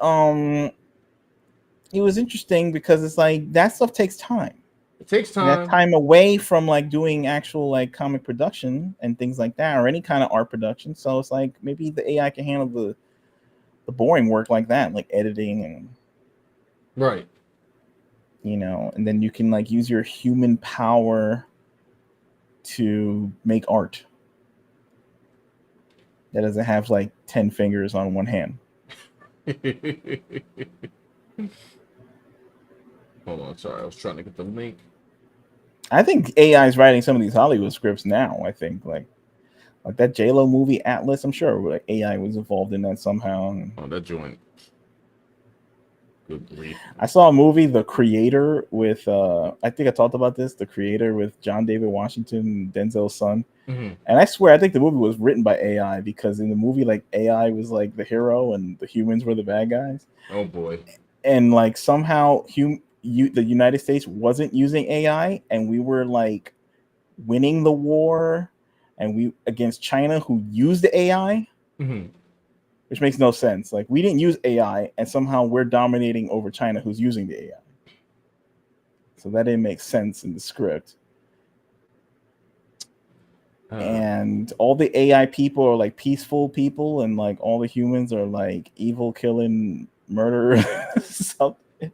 it was interesting because it's like that stuff takes time. It takes time. That time away from like doing actual like comic production and things like that, or any kind of art production. So it's like maybe the AI can handle the boring work like that, like editing and and then you can like use your human power to make art that doesn't have like 10 fingers on one hand. Hold on, sorry, I was trying to get the link. I think AI is writing some of these Hollywood scripts now. I think like that J-Lo movie Atlas. I'm sure like AI was involved in that somehow. Oh, that joint. Good grief. I saw a movie, The Creator, with I think I talked about this. The Creator with John David Washington, Denzel's son. And I swear, I think the movie was written by AI because in the movie, like AI was like the hero and the humans were the bad guys. Oh boy! And like somehow the United States wasn't using AI, and we were like winning the war, and we against China who used the AI, which makes no sense. Like we didn't use AI, and somehow we're dominating over China who's using the AI. So that didn't make sense in the script. And all the AI people are like peaceful people, and like all the humans are like evil, killing, murder, something.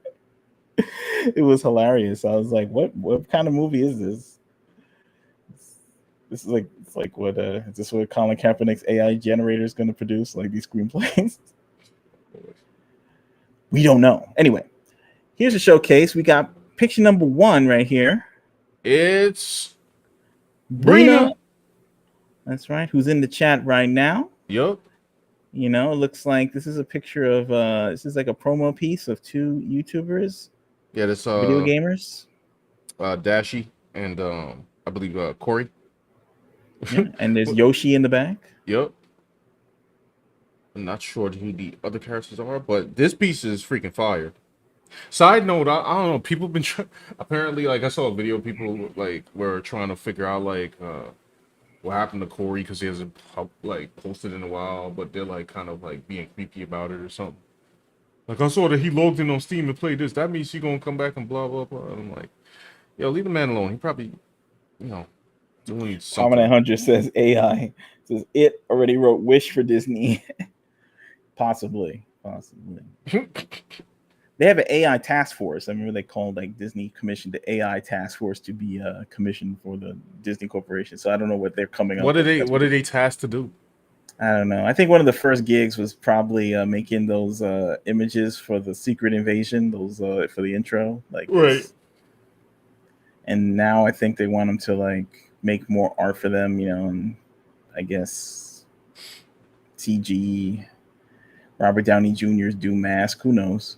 It was hilarious. I was like, what kind of movie is this? This is like, it's like what is this what Colin Kaepernick's AI generator is going to produce, like these screenplays? We don't know. Anyway, here's a showcase. We got picture number 1 right here. It's Brina. That's right. Who's in the chat right now? Yup. You know, it looks like this is a picture of this is like a promo piece of 2 YouTubers. Yeah, this video gamers. Dashi and I believe Corey. Yeah, and there's Yoshi in the back. Yep. I'm not sure who the other characters are, but this piece is freaking fire. Side note, I don't know. People been apparently, like, I saw a video. People like were trying to figure out like what happened to Corey because he hasn't like posted in a while, but they're like kind of like being creepy about it or something. Like, I saw that he logged in on Steam and played this. That means he gonna come back and blah blah blah. I'm like, yo, leave the man alone. He probably, doing something. Prominent Hunter says AI says it already wrote Wish for Disney. Possibly. They have an AI task force. I remember they called like Disney commissioned the AI task force to be commissioned for the Disney Corporation. So I don't know what they're coming up with. What are they tasked to do? I don't know. I think one of the first gigs was probably making those images for the Secret Invasion, those for the intro, like right. This. And now I think they want them to like make more art for them, and I guess CG, Robert Downey Jr.'s Doom mask. Who knows?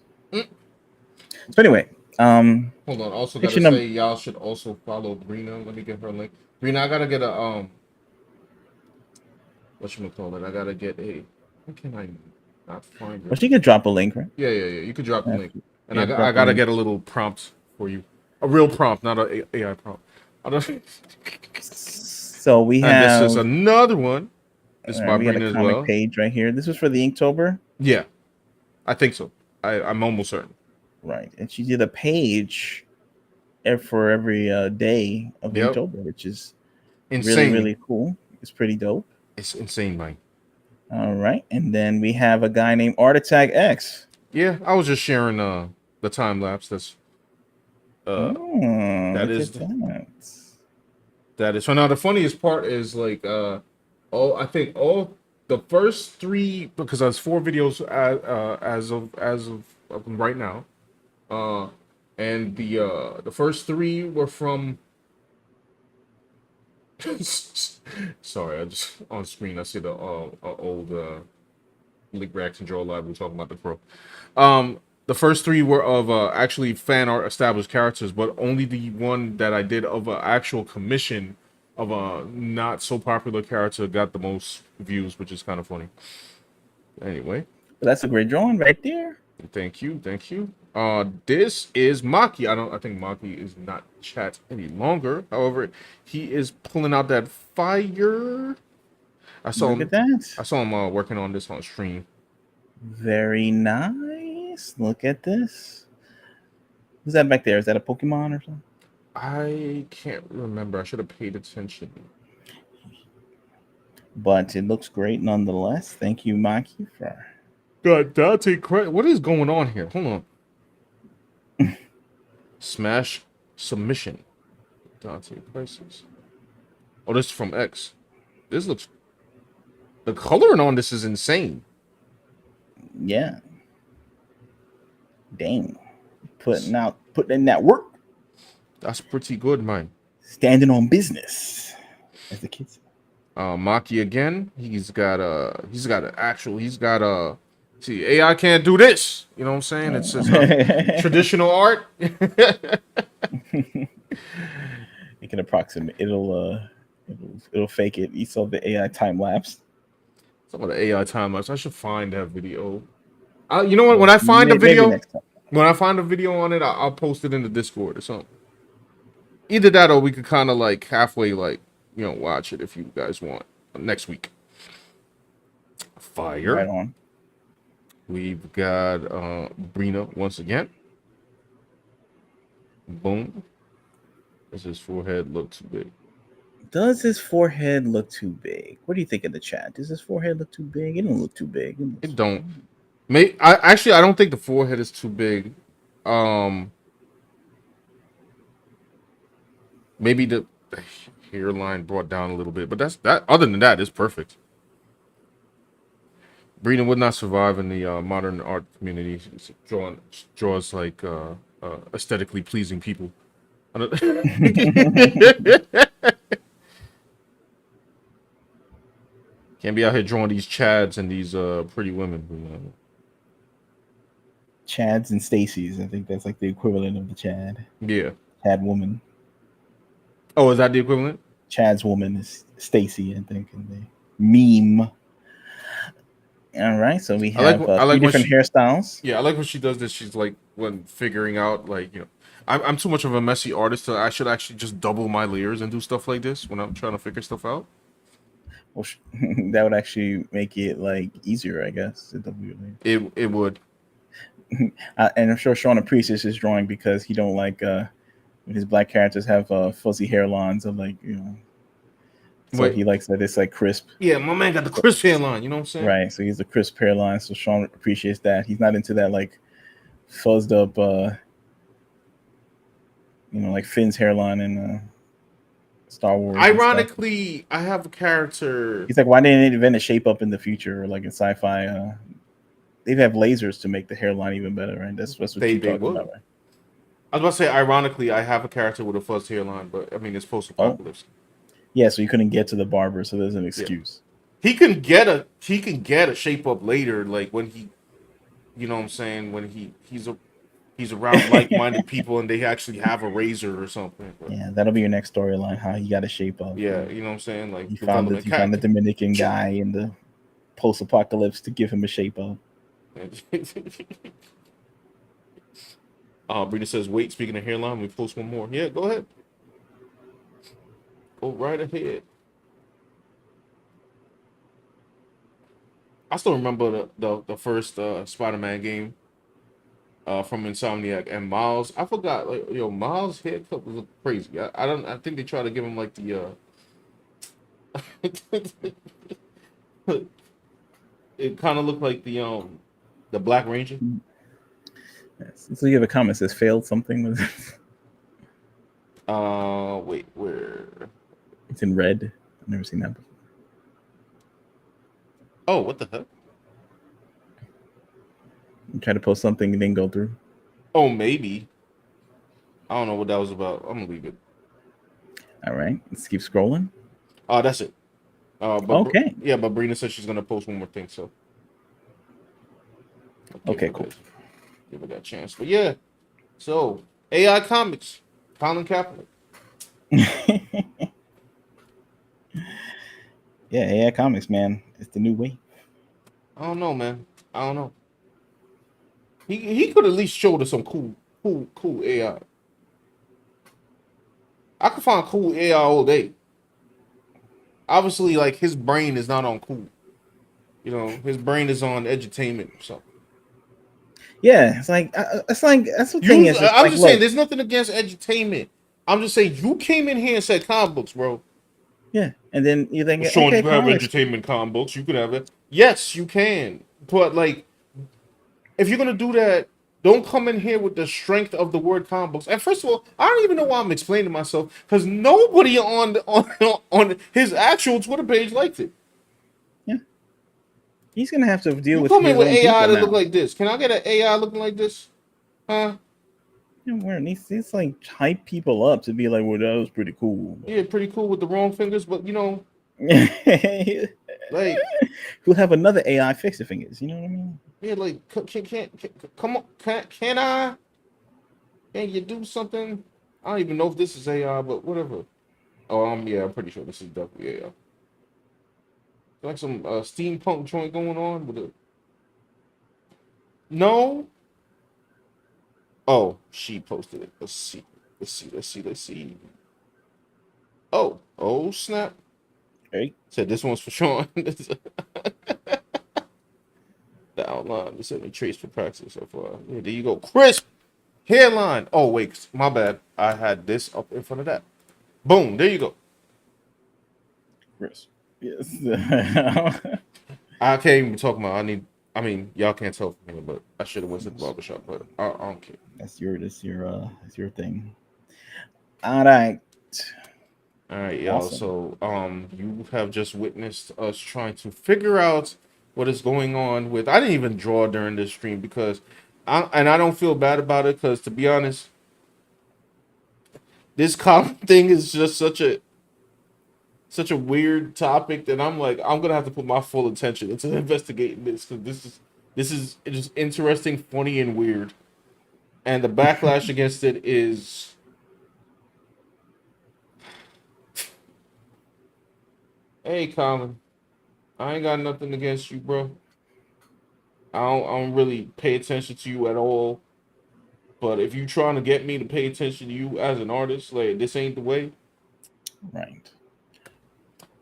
So anyway, hold on. Also gotta say, y'all should also follow Brina. Let me get her link. Brina, I gotta get a whatchamacallit? I gotta get a. How can I not find it? Well, she can drop a link, right? Yeah. You could drop the link, and I gotta get a little prompt for you, a real prompt, not an AI prompt. So we have. This is another one. This is by we got Brina a as comic well. Page right here. This was for the Inktober. Yeah, I think so. I'm almost certain. Right, and she did a page for every day of Inktober, which is insane. Really cool. It's pretty dope. It's insane, Mike. All right, and then we have a guy named Art Attack X. Yeah, I was just sharing the time lapse. That is. So now the funniest part is like I think all the first 3, because there's 4 videos as of right now, and the first 3 were from. Sorry, I just on screen I see the old League Reaction Draw Live. We're talking about the pro. The first 3 were of actually fan art established characters, but only the one that I did of an actual commission of a not so popular character got the most views, which is kind of funny. Anyway, that's a great drawing right there. Thank you. This is Maki. I think Maki is not chat any longer. However, he is pulling out that fire. I saw him working on this on stream. Very nice. Look at this. Who's that back there? Is that a Pokemon or something? I can't remember. I should have paid attention. But it looks great nonetheless. Thank you, Maki, for. God, Dante, what is going on here? Hold on. Smash submission. Dante Crisis. Oh, this is from X. This looks. The coloring on this is insane. Yeah. Dang. Putting in that work. That's pretty good, man. Standing on business, as the kids say. Maki again. He's got see, AI can't do this. You know what I'm saying? It's just traditional art. It can approximate. It'll fake it. You saw the AI time lapse. Some of the AI time lapse. I should find that video. You know what? When I find a video on it, I'll post it in the Discord or something. Either that, or we could kind of like halfway, like, watch it if you guys want next week. Fire. Right on. We've got Brina once again. Boom. Does his forehead look too big? Does his forehead look too big? What do you think in the chat? Does his forehead look too big? It don't look too big. It don't. I don't think the forehead is too big. Maybe the hairline brought down a little bit, but that's that. Other than that, it's perfect. Brina would not survive in the modern art community. It's draws like aesthetically pleasing people. I don't- Can't be out here drawing these chads and these pretty women. Chads and Stacy's. I think that's like the equivalent of the Chad. Yeah. Chad woman. Oh, is that the equivalent? Chad's woman is Stacy, I think, in the meme. All right, so we have three different hairstyles. Yeah, I like when she does this. She's like when figuring out, like, I'm too much of a messy artist, so I should actually just double my layers and do stuff like this when I'm trying to figure stuff out. Well, that would actually make it like easier, I guess. It would. And I'm sure Sean appreciates his drawing because he don't like his black characters have fuzzy hairlines of like so he likes that it's like crisp. Yeah, my man got the crisp hairline, you know what I'm saying? Right, so he's a crisp hairline, so Sean appreciates that. He's not into that like fuzzed up like Finn's hairline in Star Wars. Ironically, I have a character. He's like, why didn't it invent a shape up in the future, or like in sci-fi? They have lasers to make the hairline even better, right? That's what you're talking about, right? I was about to say, ironically, I have a character with a fuzzed hairline, but I mean, it's post-apocalypse. Yeah, so you couldn't get to the barber, so there's an excuse. Yeah. He can get a shape up later, like when he, you know what I'm saying, when he's around like-minded people and they actually have a razor or something. But, yeah, that'll be your next storyline, how he got a shape up. Yeah, you know what I'm saying? Like he found the Dominican guy in the post-apocalypse to give him a shape up. Brina says, wait, speaking of hairline, we post one more. Yeah, go ahead. Go right ahead. I still remember the first Spider-Man game from Insomniac, and Miles. I forgot, like, Miles' haircut was crazy. I think they tried to give him like the it kind of looked like the Black Ranger. Yes. So you have a comment that says failed something with wait, where? It's in red. I've never seen that before. Oh, what the heck? You try to post something and didn't go through. Oh, maybe. I don't know what that was about. I'm gonna leave it. All right, let's keep scrolling. Oh, that's it. But okay. But Brina said she's gonna post one more thing, so. Okay, cool. Give her that chance. But yeah, so AI Comics, Colin Kaepernick. Yeah, AI Comics, man. It's the new way. I don't know, man. I don't know. He could at least showed us some cool AI. I could find cool AI all day. Obviously, like, his brain is not on cool. His brain is on edutainment or something. Yeah, it's like that's the thing is. I'm just saying, there's nothing against edutainment. I'm just saying, you came in here and said comic books, bro. Yeah, and then you think, Sean, you can have entertainment comic books. You can have it. Yes, you can. But, like, if you're gonna do that, don't come in here with the strength of the word comic books. And first of all, I don't even know why I'm explaining myself, because nobody on his actual Twitter page liked it. Yeah, he's gonna have to deal with. Come in with AI that look like this. Can I get an AI looking like this? Huh? He's like hype people up to be like, well, that was pretty cool. Yeah, pretty cool with the wrong fingers, but like, we'll have another AI fix the fingers. You know what I mean? Yeah, like, come on, can I? Can you do something? I don't even know if this is AI, but whatever. Oh, yeah, I'm pretty sure this is definitely AI. Like some steampunk joint going on with it. No. Oh, she posted it. Let's see. Oh, snap. Hey. Said this one's for Sean. The outline. This any trace for practice so far. Yeah, there you go. Crisp hairline. Oh, wait, my bad. I had this up in front of that. Boom. There you go. Crisp. Yes. I can't even talk about. Y'all can't tell from here, but I should have went to the barbershop, but I don't care. That's your thing. All right. All right, y'all. Awesome. So, you have just witnessed us trying to figure out what is going on with. I didn't even draw during this stream because, I don't feel bad about it because, to be honest, this comic thing is just such a weird topic that I'm like, I'm gonna have to put my full attention into investigating this because this is just interesting, funny, and weird, and the backlash against it is. Hey, Colin. I ain't got nothing against you, bro. I don't really pay attention to you at all. But if you trying to get me to pay attention to you as an artist, like this ain't the way. Right.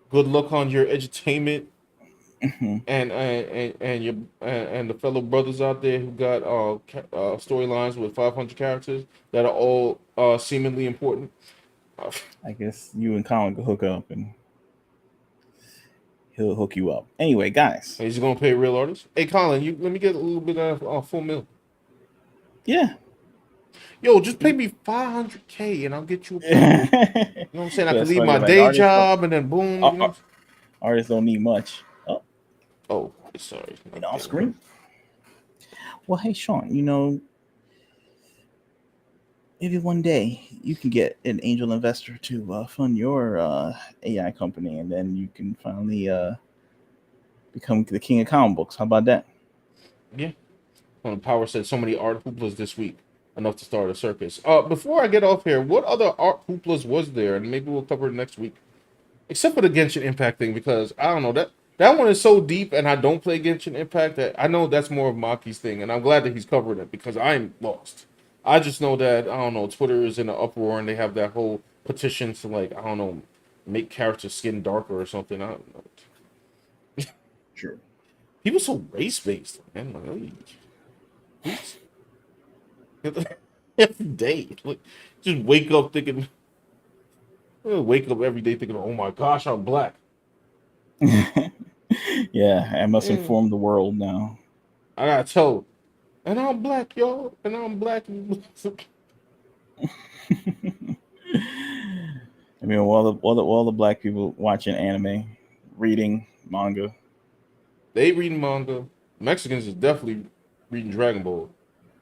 Good luck on your edutainment Mhm. and your and the fellow brothers out there who got storylines with 500 characters that are all seemingly important. I guess you and Colin could hook up and he'll hook you up. Anyway, guys. Is he gonna pay real artists? Hey, Colin, let me get a little bit of full mil. Yeah. Yo, just pay me 500K and I'll get you a project. You know what I'm saying? I can leave my like day job and then boom. You know? Artists don't need much. Oh, sorry. Off screen. Well, hey, Sean, maybe one day you can get an angel investor to fund your AI company, and then you can finally become the king of comic books. How about that? Yeah. Well, Power said so many art hooplas this week, enough to start a circus. Before I get off here, what other art hooplas was there? And maybe we'll cover it next week. Except for the Genshin Impact thing, because I don't know, that one is so deep, and I don't play Genshin Impact that I know that's more of Maki's thing, and I'm glad that he's covering it because I'm lost. I just know that I don't know, Twitter is in an uproar and they have that whole petition to, like, I don't know, make character skin darker or something. I don't know. Sure. People so race based, man. Like, every day, like, just wake up thinking. Wake up every day thinking, "Oh my gosh, I'm black." Yeah, I must inform the world now. I gotta tell, and I'm black, y'all, and I'm black. I mean, all the black people watching anime, reading manga. They reading manga. Mexicans is definitely reading Dragon Ball.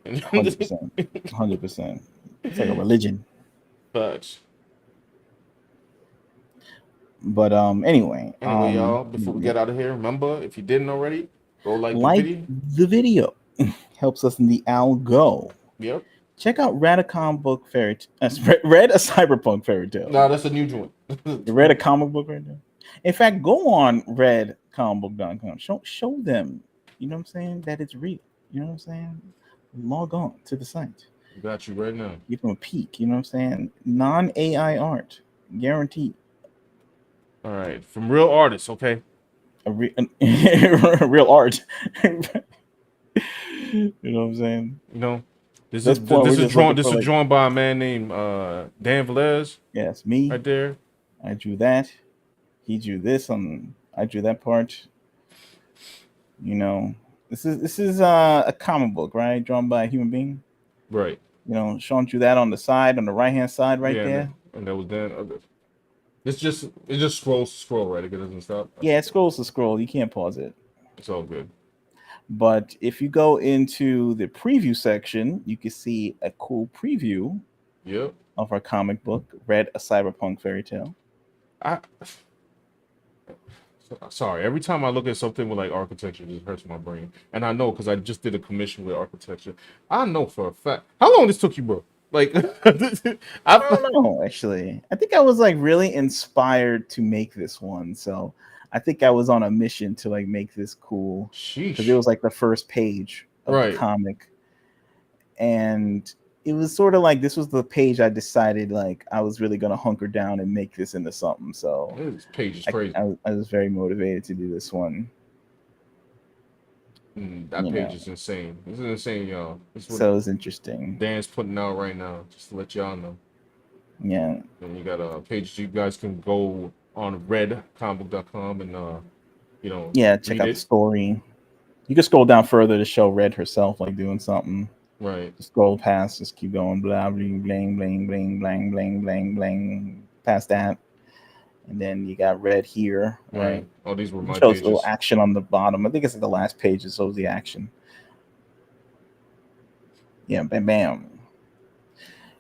100%. 100%. It's like a religion. Facts. But anyway, y'all, before we get out of here, remember, if you didn't already, go like the video. Helps us in the algo. Yep. Check out Read a Cyberpunk Fairytale. Nah, that's a new joint. You read a comic book right now? In fact, go on readcomicbook.com. Show them, you know what I'm saying, that it's real. You know what I'm saying? Log on to the site. Got you right now. Give them a peek, you know what I'm saying? Non-AI art. Guaranteed. All right. From real artists, okay? Real art. You know what I'm saying? This is drawn by a man named Dan Velez. Yes, me. Right there. I drew that. He drew this I drew that part. This is a comic book, right? Drawn by a human being. Right. Sean drew that on the side, on the right hand side, right there. And that was Dan. It just scrolls to scroll, right? It doesn't stop. Yeah, it scrolls to scroll. You can't pause it. It's all good. But if you go into the preview section, you can see a cool preview of our comic book, Read a Cyberpunk Fairytale. Sorry, every time I look at something with like architecture, it just hurts my brain. And I know because I just did a commission with architecture. I know for a fact. How long this took you, bro? Like, I don't know, actually. I think I was like really inspired to make this one. So I think I was on a mission to like make this cool. Because it was like the first page of the comic. And it was sort of like this was the page I decided like I was really gonna hunker down and make this into something. So this page is crazy. I was very motivated to do this one. That page is insane. This is insane, y'all. So it's interesting. Dan's putting out right now, just to let y'all know. Yeah. And you got a page you guys can go on readcomicbook.com and check out the story. You can scroll down further to show Red herself like doing something. Right. Just scroll past, just keep going, blah bling bling bling bling bling bling bling bling. past that. And then you got red here, right? Oh, these were my shows pages. a little action on the bottom. I think it's the last page that shows the action. Yeah, bam, bam.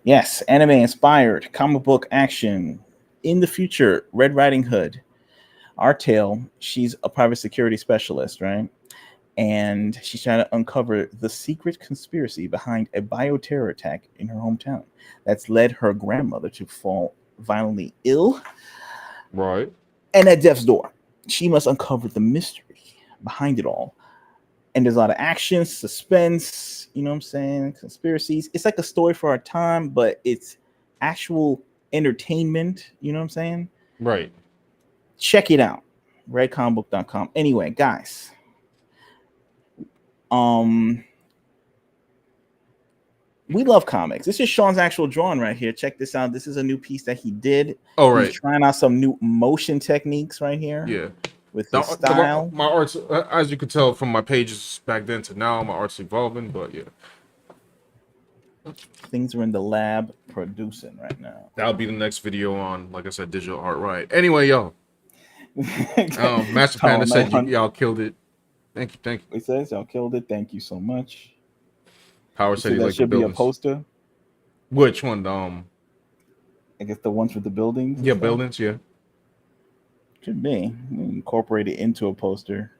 Yes, anime inspired comic book action. In the future, Red Riding Hood, our tale, she's a private security specialist, right? And she's trying to uncover the secret conspiracy behind a bioterror attack in her hometown that's led her grandmother to fall violently ill. Right. And at death's door. She must uncover the mystery behind it all. And there's a lot of action, suspense, you know what I'm saying? Conspiracies. It's like a story for our time, but it's actual entertainment, you know what I'm saying? Right. Check it out. redcomicbook.com. Anyway, guys. We love comics. This is Sean's actual drawing right here. Check this out. This is a new piece that he did. Oh, right. He's trying out some new motion techniques right here. Yeah. With his style. My art's, as you can tell from my pages back then to now, my art's evolving, but yeah. Things are in the lab producing right now. That'll be the next video on, like I said, digital art right. Anyway, yo. Master Panda said y'all killed it. Thank you. It says y'all killed it. Thank you so much. Power said he liked the buildings. Should be a poster. Which one? I guess the ones with the buildings. Yeah, buildings. Yeah. Should be incorporate it into a poster.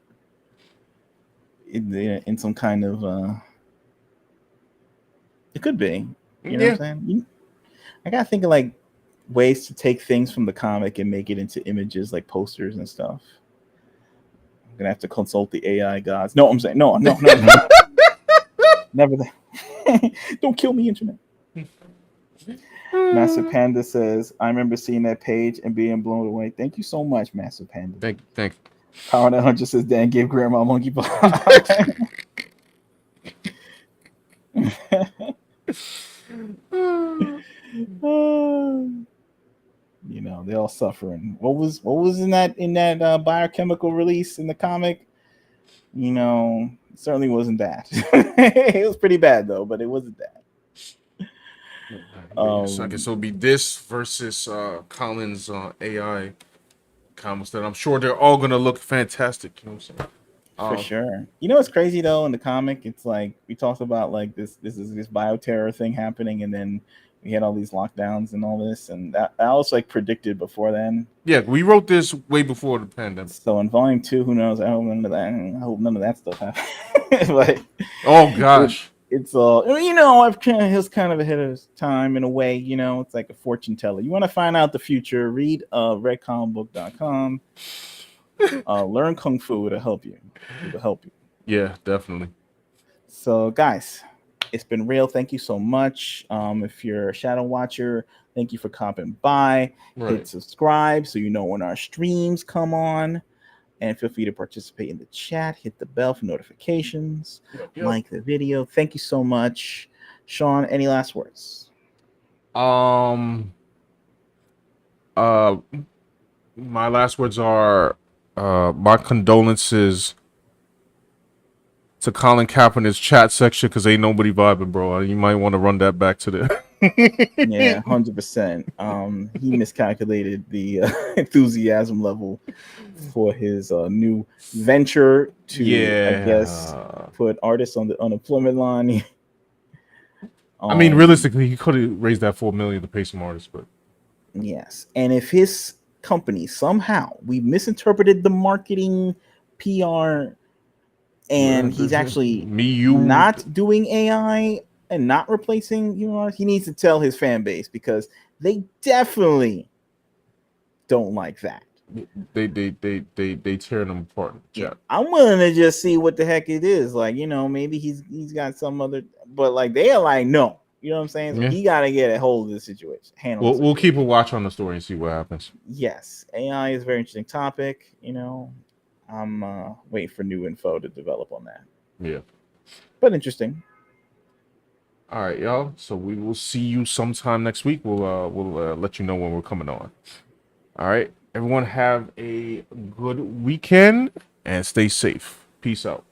In some kind of. It could be. You know what I'm saying? I gotta think of like ways to take things from the comic and make it into images like posters and stuff. I'm gonna have to consult the AI gods. No, I'm saying no. Never that. Don't kill me, internet. Master Panda says, I remember seeing that page and being blown away. Thank you so much, Master Panda. Thank you. Power 900 says, Dan gave Grandma monkey paw. You know, they're all suffering. What was in that biochemical release in the comic? You know, it certainly wasn't that. It was pretty bad though, but it wasn't that. So I guess it'll be this versus Colin's AI comics that I'm sure they're all gonna look fantastic. You know what I'm saying? For sure. You know what's crazy though in the comic? It's like we talked about like this bioterror thing happening, and then we had all these lockdowns and all this, and that was like predicted before then. Yeah, we wrote this way before the pandemic. So in volume 2, who knows? I hope none of that stuff happens. But oh gosh. It's you know, he was kind of ahead of his time in a way, you know. It's like a fortune teller. You want to find out the future, read redcomicbook.com. Learn kung fu. It'll help you. Yeah, definitely. So guys, it's been real. Thank you so much. If you're a Shadow Watcher, thank you for coming by. Right. Hit subscribe so you know when our streams come on. And feel free to participate in the chat. Hit the bell for notifications. Yep. Like the video. Thank you so much. Sean, any last words? My last words are my condolences to Colin Kaepernick's chat section because ain't nobody vibing, bro. You might want to run that back to the Yeah, 100%. He miscalculated the enthusiasm level for his new venture to, I guess, put artists on the unemployment line. I mean, realistically, he could have raised that $4 million to pay some artists, but yes. And if his company somehow we misinterpreted the marketing PR, and he's actually not doing AI and not replacing humans, he needs to tell his fan base because they definitely don't like that. They tear them apart. Yeah, I'm willing to just see what the heck it is. Like, you know, maybe he's got some other, but like they are like, no, you know what I'm saying? So he got to get a hold of the situation. We'll keep a watch on the story and see what happens. Yes, AI is a very interesting topic. You know, I'm waiting for new info to develop on that. Yeah, but interesting. All right, y'all. So we will see you sometime next week. We'll let you know when we're coming on. All right. Everyone have a good weekend and stay safe. Peace out.